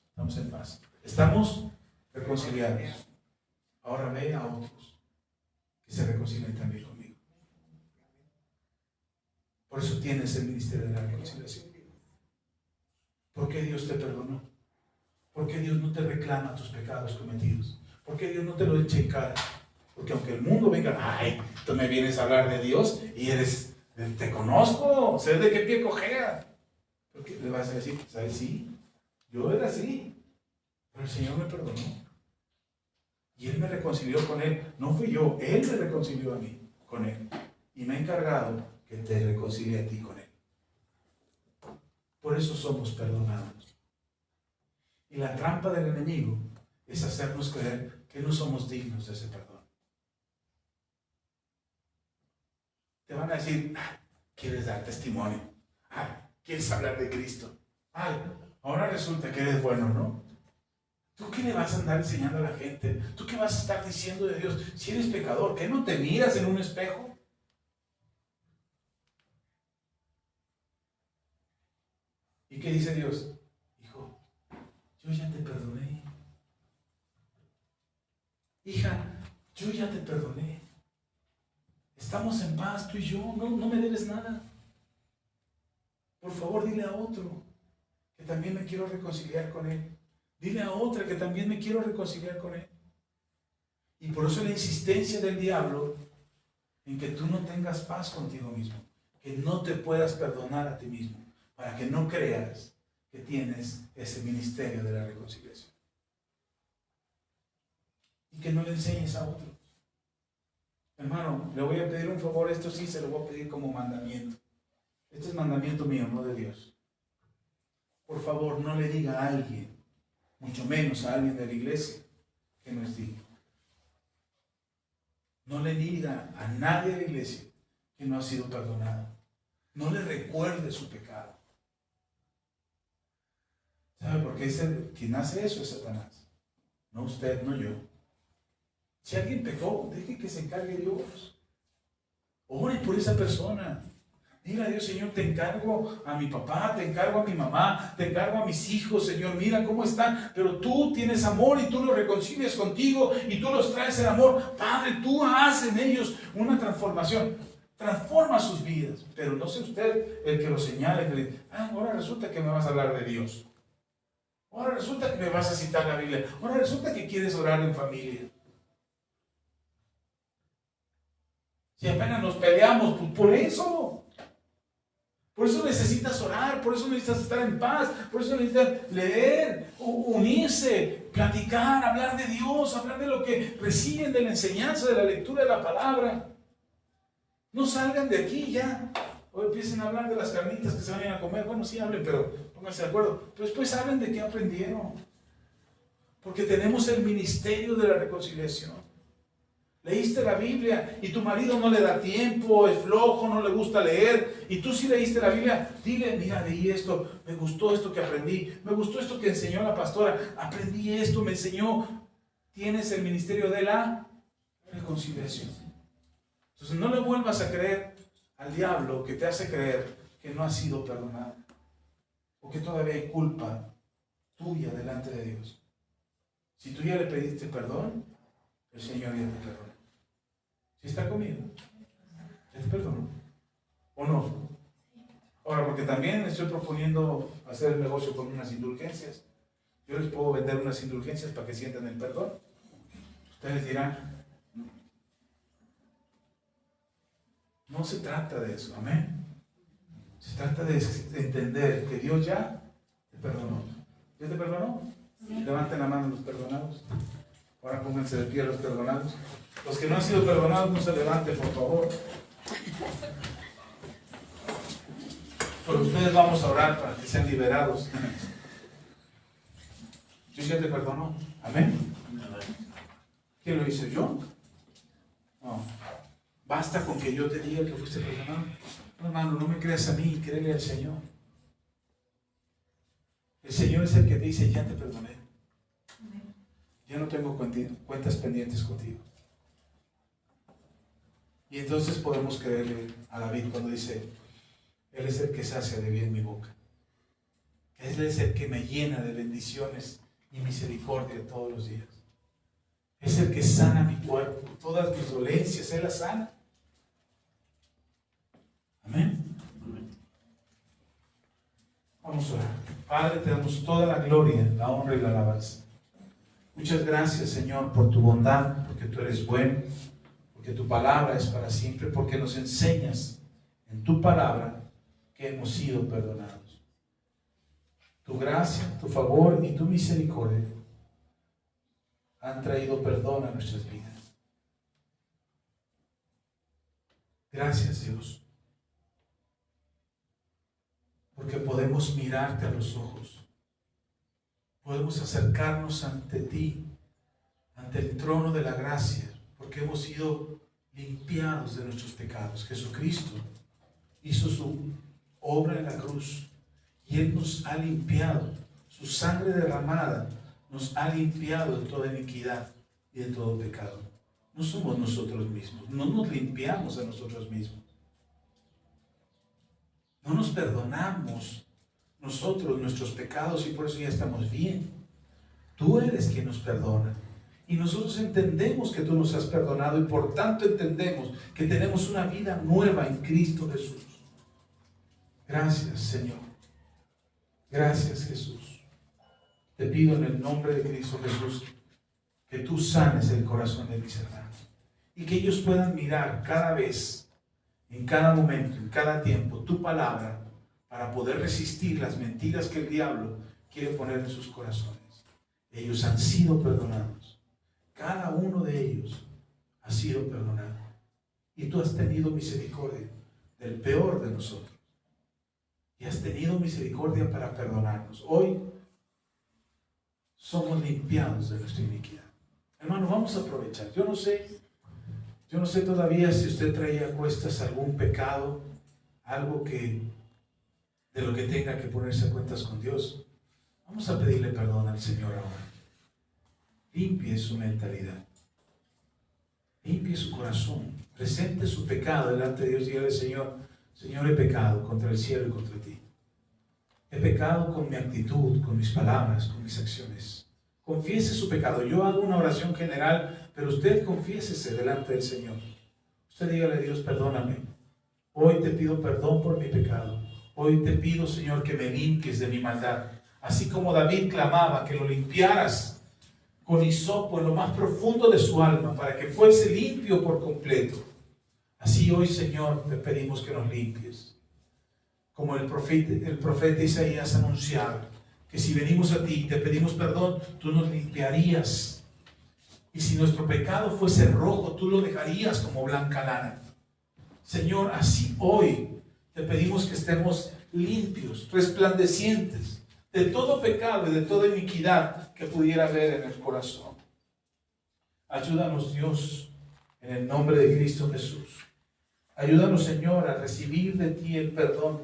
Estamos en paz. Estamos reconciliados. Ahora ve a otros que se reconcilien también conmigo. Por eso tienes el ministerio de la reconciliación. ¿Por qué Dios te perdonó? ¿Por qué Dios no te reclama tus pecados cometidos? ¿Por qué Dios no te lo echa en cara? Porque aunque el mundo venga, ay, tú me vienes a hablar de Dios y te conozco, sé de qué pie cojea. ¿Por qué le vas a decir? ¿Sabes? Sí, yo era así, pero el Señor me perdonó. Y Él me reconcilió con Él. No fui yo, Él me reconcilió a mí con Él. Y me ha encargado que te reconcilie a ti con Él. Por eso somos perdonados. Y la trampa del enemigo es hacernos creer que no somos dignos de ese perdón. Te van a decir, ¿quieres dar testimonio? ¿Quieres hablar de Cristo? Ahora resulta que eres bueno, ¿no? ¿Tú qué le vas a andar enseñando a la gente? ¿Tú qué vas a estar diciendo de Dios? Si eres pecador, ¿qué no te miras en un espejo? ¿Y qué dice Dios? Hijo, yo ya te perdoné. Hija, yo ya te perdoné. Estamos en paz, tú y yo, no me debes nada. Por favor, dile a otro que también me quiero reconciliar con él. Dile a otra que también me quiero reconciliar con él. Y por eso la insistencia del diablo en que tú no tengas paz contigo mismo, que no te puedas perdonar a ti mismo, para que no creas que tienes ese ministerio de la reconciliación. Y que no le enseñes a otros. Hermano, le voy a pedir un favor, esto sí se lo voy a pedir como mandamiento. Este es mandamiento mío, no de Dios. Por favor, no le diga a alguien, mucho menos a alguien de la iglesia, que no es digno. No le diga a nadie de la iglesia que no ha sido perdonado. No le recuerde su pecado. ¿Sabe por qué? Quien hace eso es Satanás. No usted, no yo. Si alguien pecó, deje que se encargue Dios. Ore por esa persona. Diga a Dios, Señor, te encargo a mi papá, te encargo a mi mamá, te encargo a mis hijos, Señor, mira cómo están, pero tú tienes amor y tú los reconcilias contigo y tú los traes el amor. Padre, tú haces en ellos una transformación. Transforma sus vidas, pero no sea usted el que lo señale, que le dice, ahora resulta que me vas a hablar de Dios. Ahora resulta que me vas a citar la Biblia. Ahora resulta que quieres orar en familia. Si apenas nos peleamos, pues por eso. Por eso necesitas orar, por eso necesitas estar en paz, por eso necesitas leer, unirse, platicar, hablar de Dios, hablar de lo que reciben de la enseñanza, de la lectura de la palabra. No salgan de aquí ya. O empiecen a hablar de las carnitas que se vayan a comer. Bueno, sí hablen, pero pónganse de acuerdo. Pero después hablen de qué aprendieron. Porque tenemos el ministerio de la reconciliación. Leíste la Biblia y tu marido no le da tiempo, es flojo, no le gusta leer, y tú sí leíste la Biblia, dile, mira, leí esto, me gustó esto que aprendí, me gustó esto que enseñó la pastora, aprendí esto, me enseñó. Tienes el ministerio de la reconciliación. Entonces no le vuelvas a creer al diablo que te hace creer que no has sido perdonado o que todavía hay culpa tuya delante de Dios. Si tú ya le pediste perdón, el Señor ya te perdonó. ¿Sí está conmigo? ¿Ya te perdonó? ¿O no? Ahora, porque también estoy proponiendo hacer el negocio con unas indulgencias. Yo les puedo vender unas indulgencias para que sientan el perdón. Ustedes dirán, no se trata de eso, amén. Se trata de entender que Dios ya te perdonó. ¿Ya te perdonó? Sí. Levanten la mano los perdonados. Ahora pónganse de pie los perdonados. Los que no han sido perdonados, no se levanten, por favor. Por ustedes vamos a orar para que sean liberados. Dios ya te perdonó. Amén. ¿Quién lo hizo? ¿Yo? No. Basta con que yo te diga que fuiste perdonado. No, hermano, no me creas a mí, créele al Señor. El Señor es el que te dice, ya te perdoné. Ya no tengo cuentas pendientes contigo. Y entonces podemos creerle a David cuando dice, Él es el que sacia de bien mi boca. Él es el que me llena de bendiciones y misericordia todos los días. Es el que sana mi cuerpo, todas mis dolencias, Él las sana. Amén. Vamos a orar. Padre, te damos toda la gloria, la honra y la alabanza. Muchas gracias, Señor, por tu bondad, porque tú eres bueno, porque tu palabra es para siempre, porque nos enseñas en tu palabra que hemos sido perdonados. Tu gracia, tu favor y tu misericordia han traído perdón a nuestras vidas. Gracias, Dios, porque podemos mirarte a los ojos, podemos acercarnos ante ti, ante el trono de la gracia, porque hemos sido limpiados de nuestros pecados. Jesucristo hizo su obra en la cruz y Él nos ha limpiado. Su sangre derramada nos ha limpiado de toda iniquidad y de todo pecado. No somos nosotros mismos, no nos limpiamos a nosotros mismos. No nos perdonamos nosotros nuestros pecados y por eso ya estamos bien. Tú eres quien nos perdona. Y nosotros entendemos que tú nos has perdonado y por tanto entendemos que tenemos una vida nueva en Cristo Jesús. Gracias, Señor. Gracias, Jesús. Te pido en el nombre de Cristo Jesús que tú sanes el corazón de mis hermanos y que ellos puedan mirar cada vez, en cada momento, en cada tiempo, tu palabra para poder resistir las mentiras que el diablo quiere poner en sus corazones. Ellos han sido perdonados. Cada uno de ellos ha sido perdonado. Y tú has tenido misericordia del peor de nosotros. Y has tenido misericordia para perdonarnos. Hoy somos limpiados de nuestra iniquidad. Hermano, vamos a aprovechar. Yo no sé todavía si usted traía a cuestas algún pecado, algo que de lo que tenga que ponerse a cuentas con Dios. Vamos a pedirle perdón al Señor ahora. Limpie su mentalidad. Limpie su corazón. Presente su pecado delante de Dios y dígale, Señor, he pecado contra el cielo y contra ti. He pecado con mi actitud, con mis palabras, con mis acciones. Confiese su pecado. Yo hago una oración general, pero usted confiésese delante del Señor. Usted dígale a Dios, perdóname. Hoy te pido perdón por mi pecado. Hoy te pido, Señor, que me limpies de mi maldad. Así como David clamaba que lo limpiaras con hisopo en lo más profundo de su alma para que fuese limpio por completo. Así hoy, Señor, te pedimos que nos limpies. Como el profeta Isaías anunciaba, que si venimos a ti y te pedimos perdón, tú nos limpiarías. Y si nuestro pecado fuese rojo, tú lo dejarías como blanca lana. Señor, así hoy te pedimos que estemos limpios, resplandecientes de todo pecado y de toda iniquidad que pudiera haber en el corazón. Ayúdanos, Dios, en el nombre de Cristo Jesús. Ayúdanos, Señor, a recibir de ti el perdón,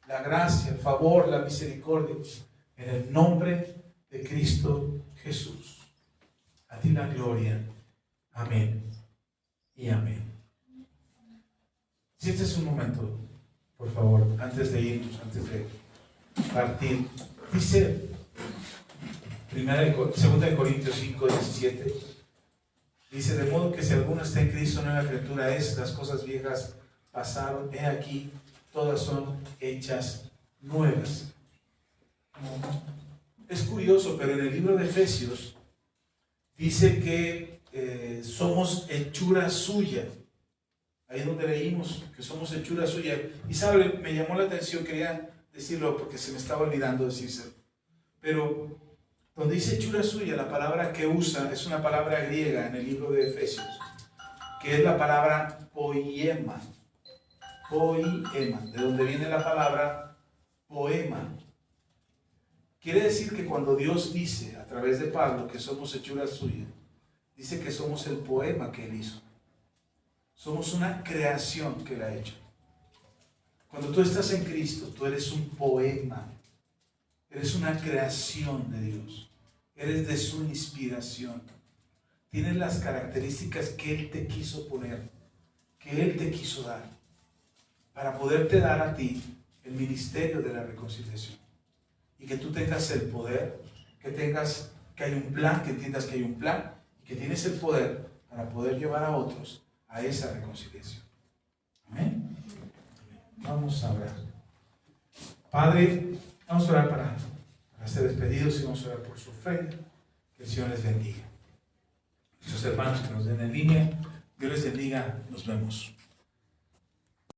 la gracia, el favor, la misericordia, en el nombre de Cristo Jesús. A ti la gloria. Amén y amén. Siéntese un momento, por favor, antes de irnos, antes de partir. Dice 2 Corintios 5, 17. Dice, de modo que si alguno está en Cristo, nueva criatura es, las cosas viejas pasaron, he aquí, todas son hechas nuevas. Es curioso, pero en el libro de Efesios dice que somos hechura suya. Ahí donde leímos que somos hechura suya. Y sabe, me llamó la atención, quería decirlo porque se me estaba olvidando decírselo. Pero donde dice hechura suya, la palabra que usa es una palabra griega en el libro de Efesios, que es la palabra poiema. Poiema, de donde viene la palabra poema. Quiere decir que cuando Dios dice a través de Pablo que somos hechura suya, dice que somos el poema que Él hizo. Somos una creación que Él ha hecho. Cuando tú estás en Cristo, tú eres un poema. Eres una creación de Dios. Eres de su inspiración. Tienes las características que Él te quiso poner, que Él te quiso dar, para poderte dar a ti el ministerio de la reconciliación. Y que tú tengas el poder, que hay un plan, que entiendas que hay un plan, y que tienes el poder para poder llevar a otros a esa reconciliación. Amén. Vamos a orar. Padre, vamos a orar para ser despedidos y vamos a orar por su fe. Que el Señor les bendiga. Nuestros hermanos que nos den en línea, Dios les bendiga. Nos vemos.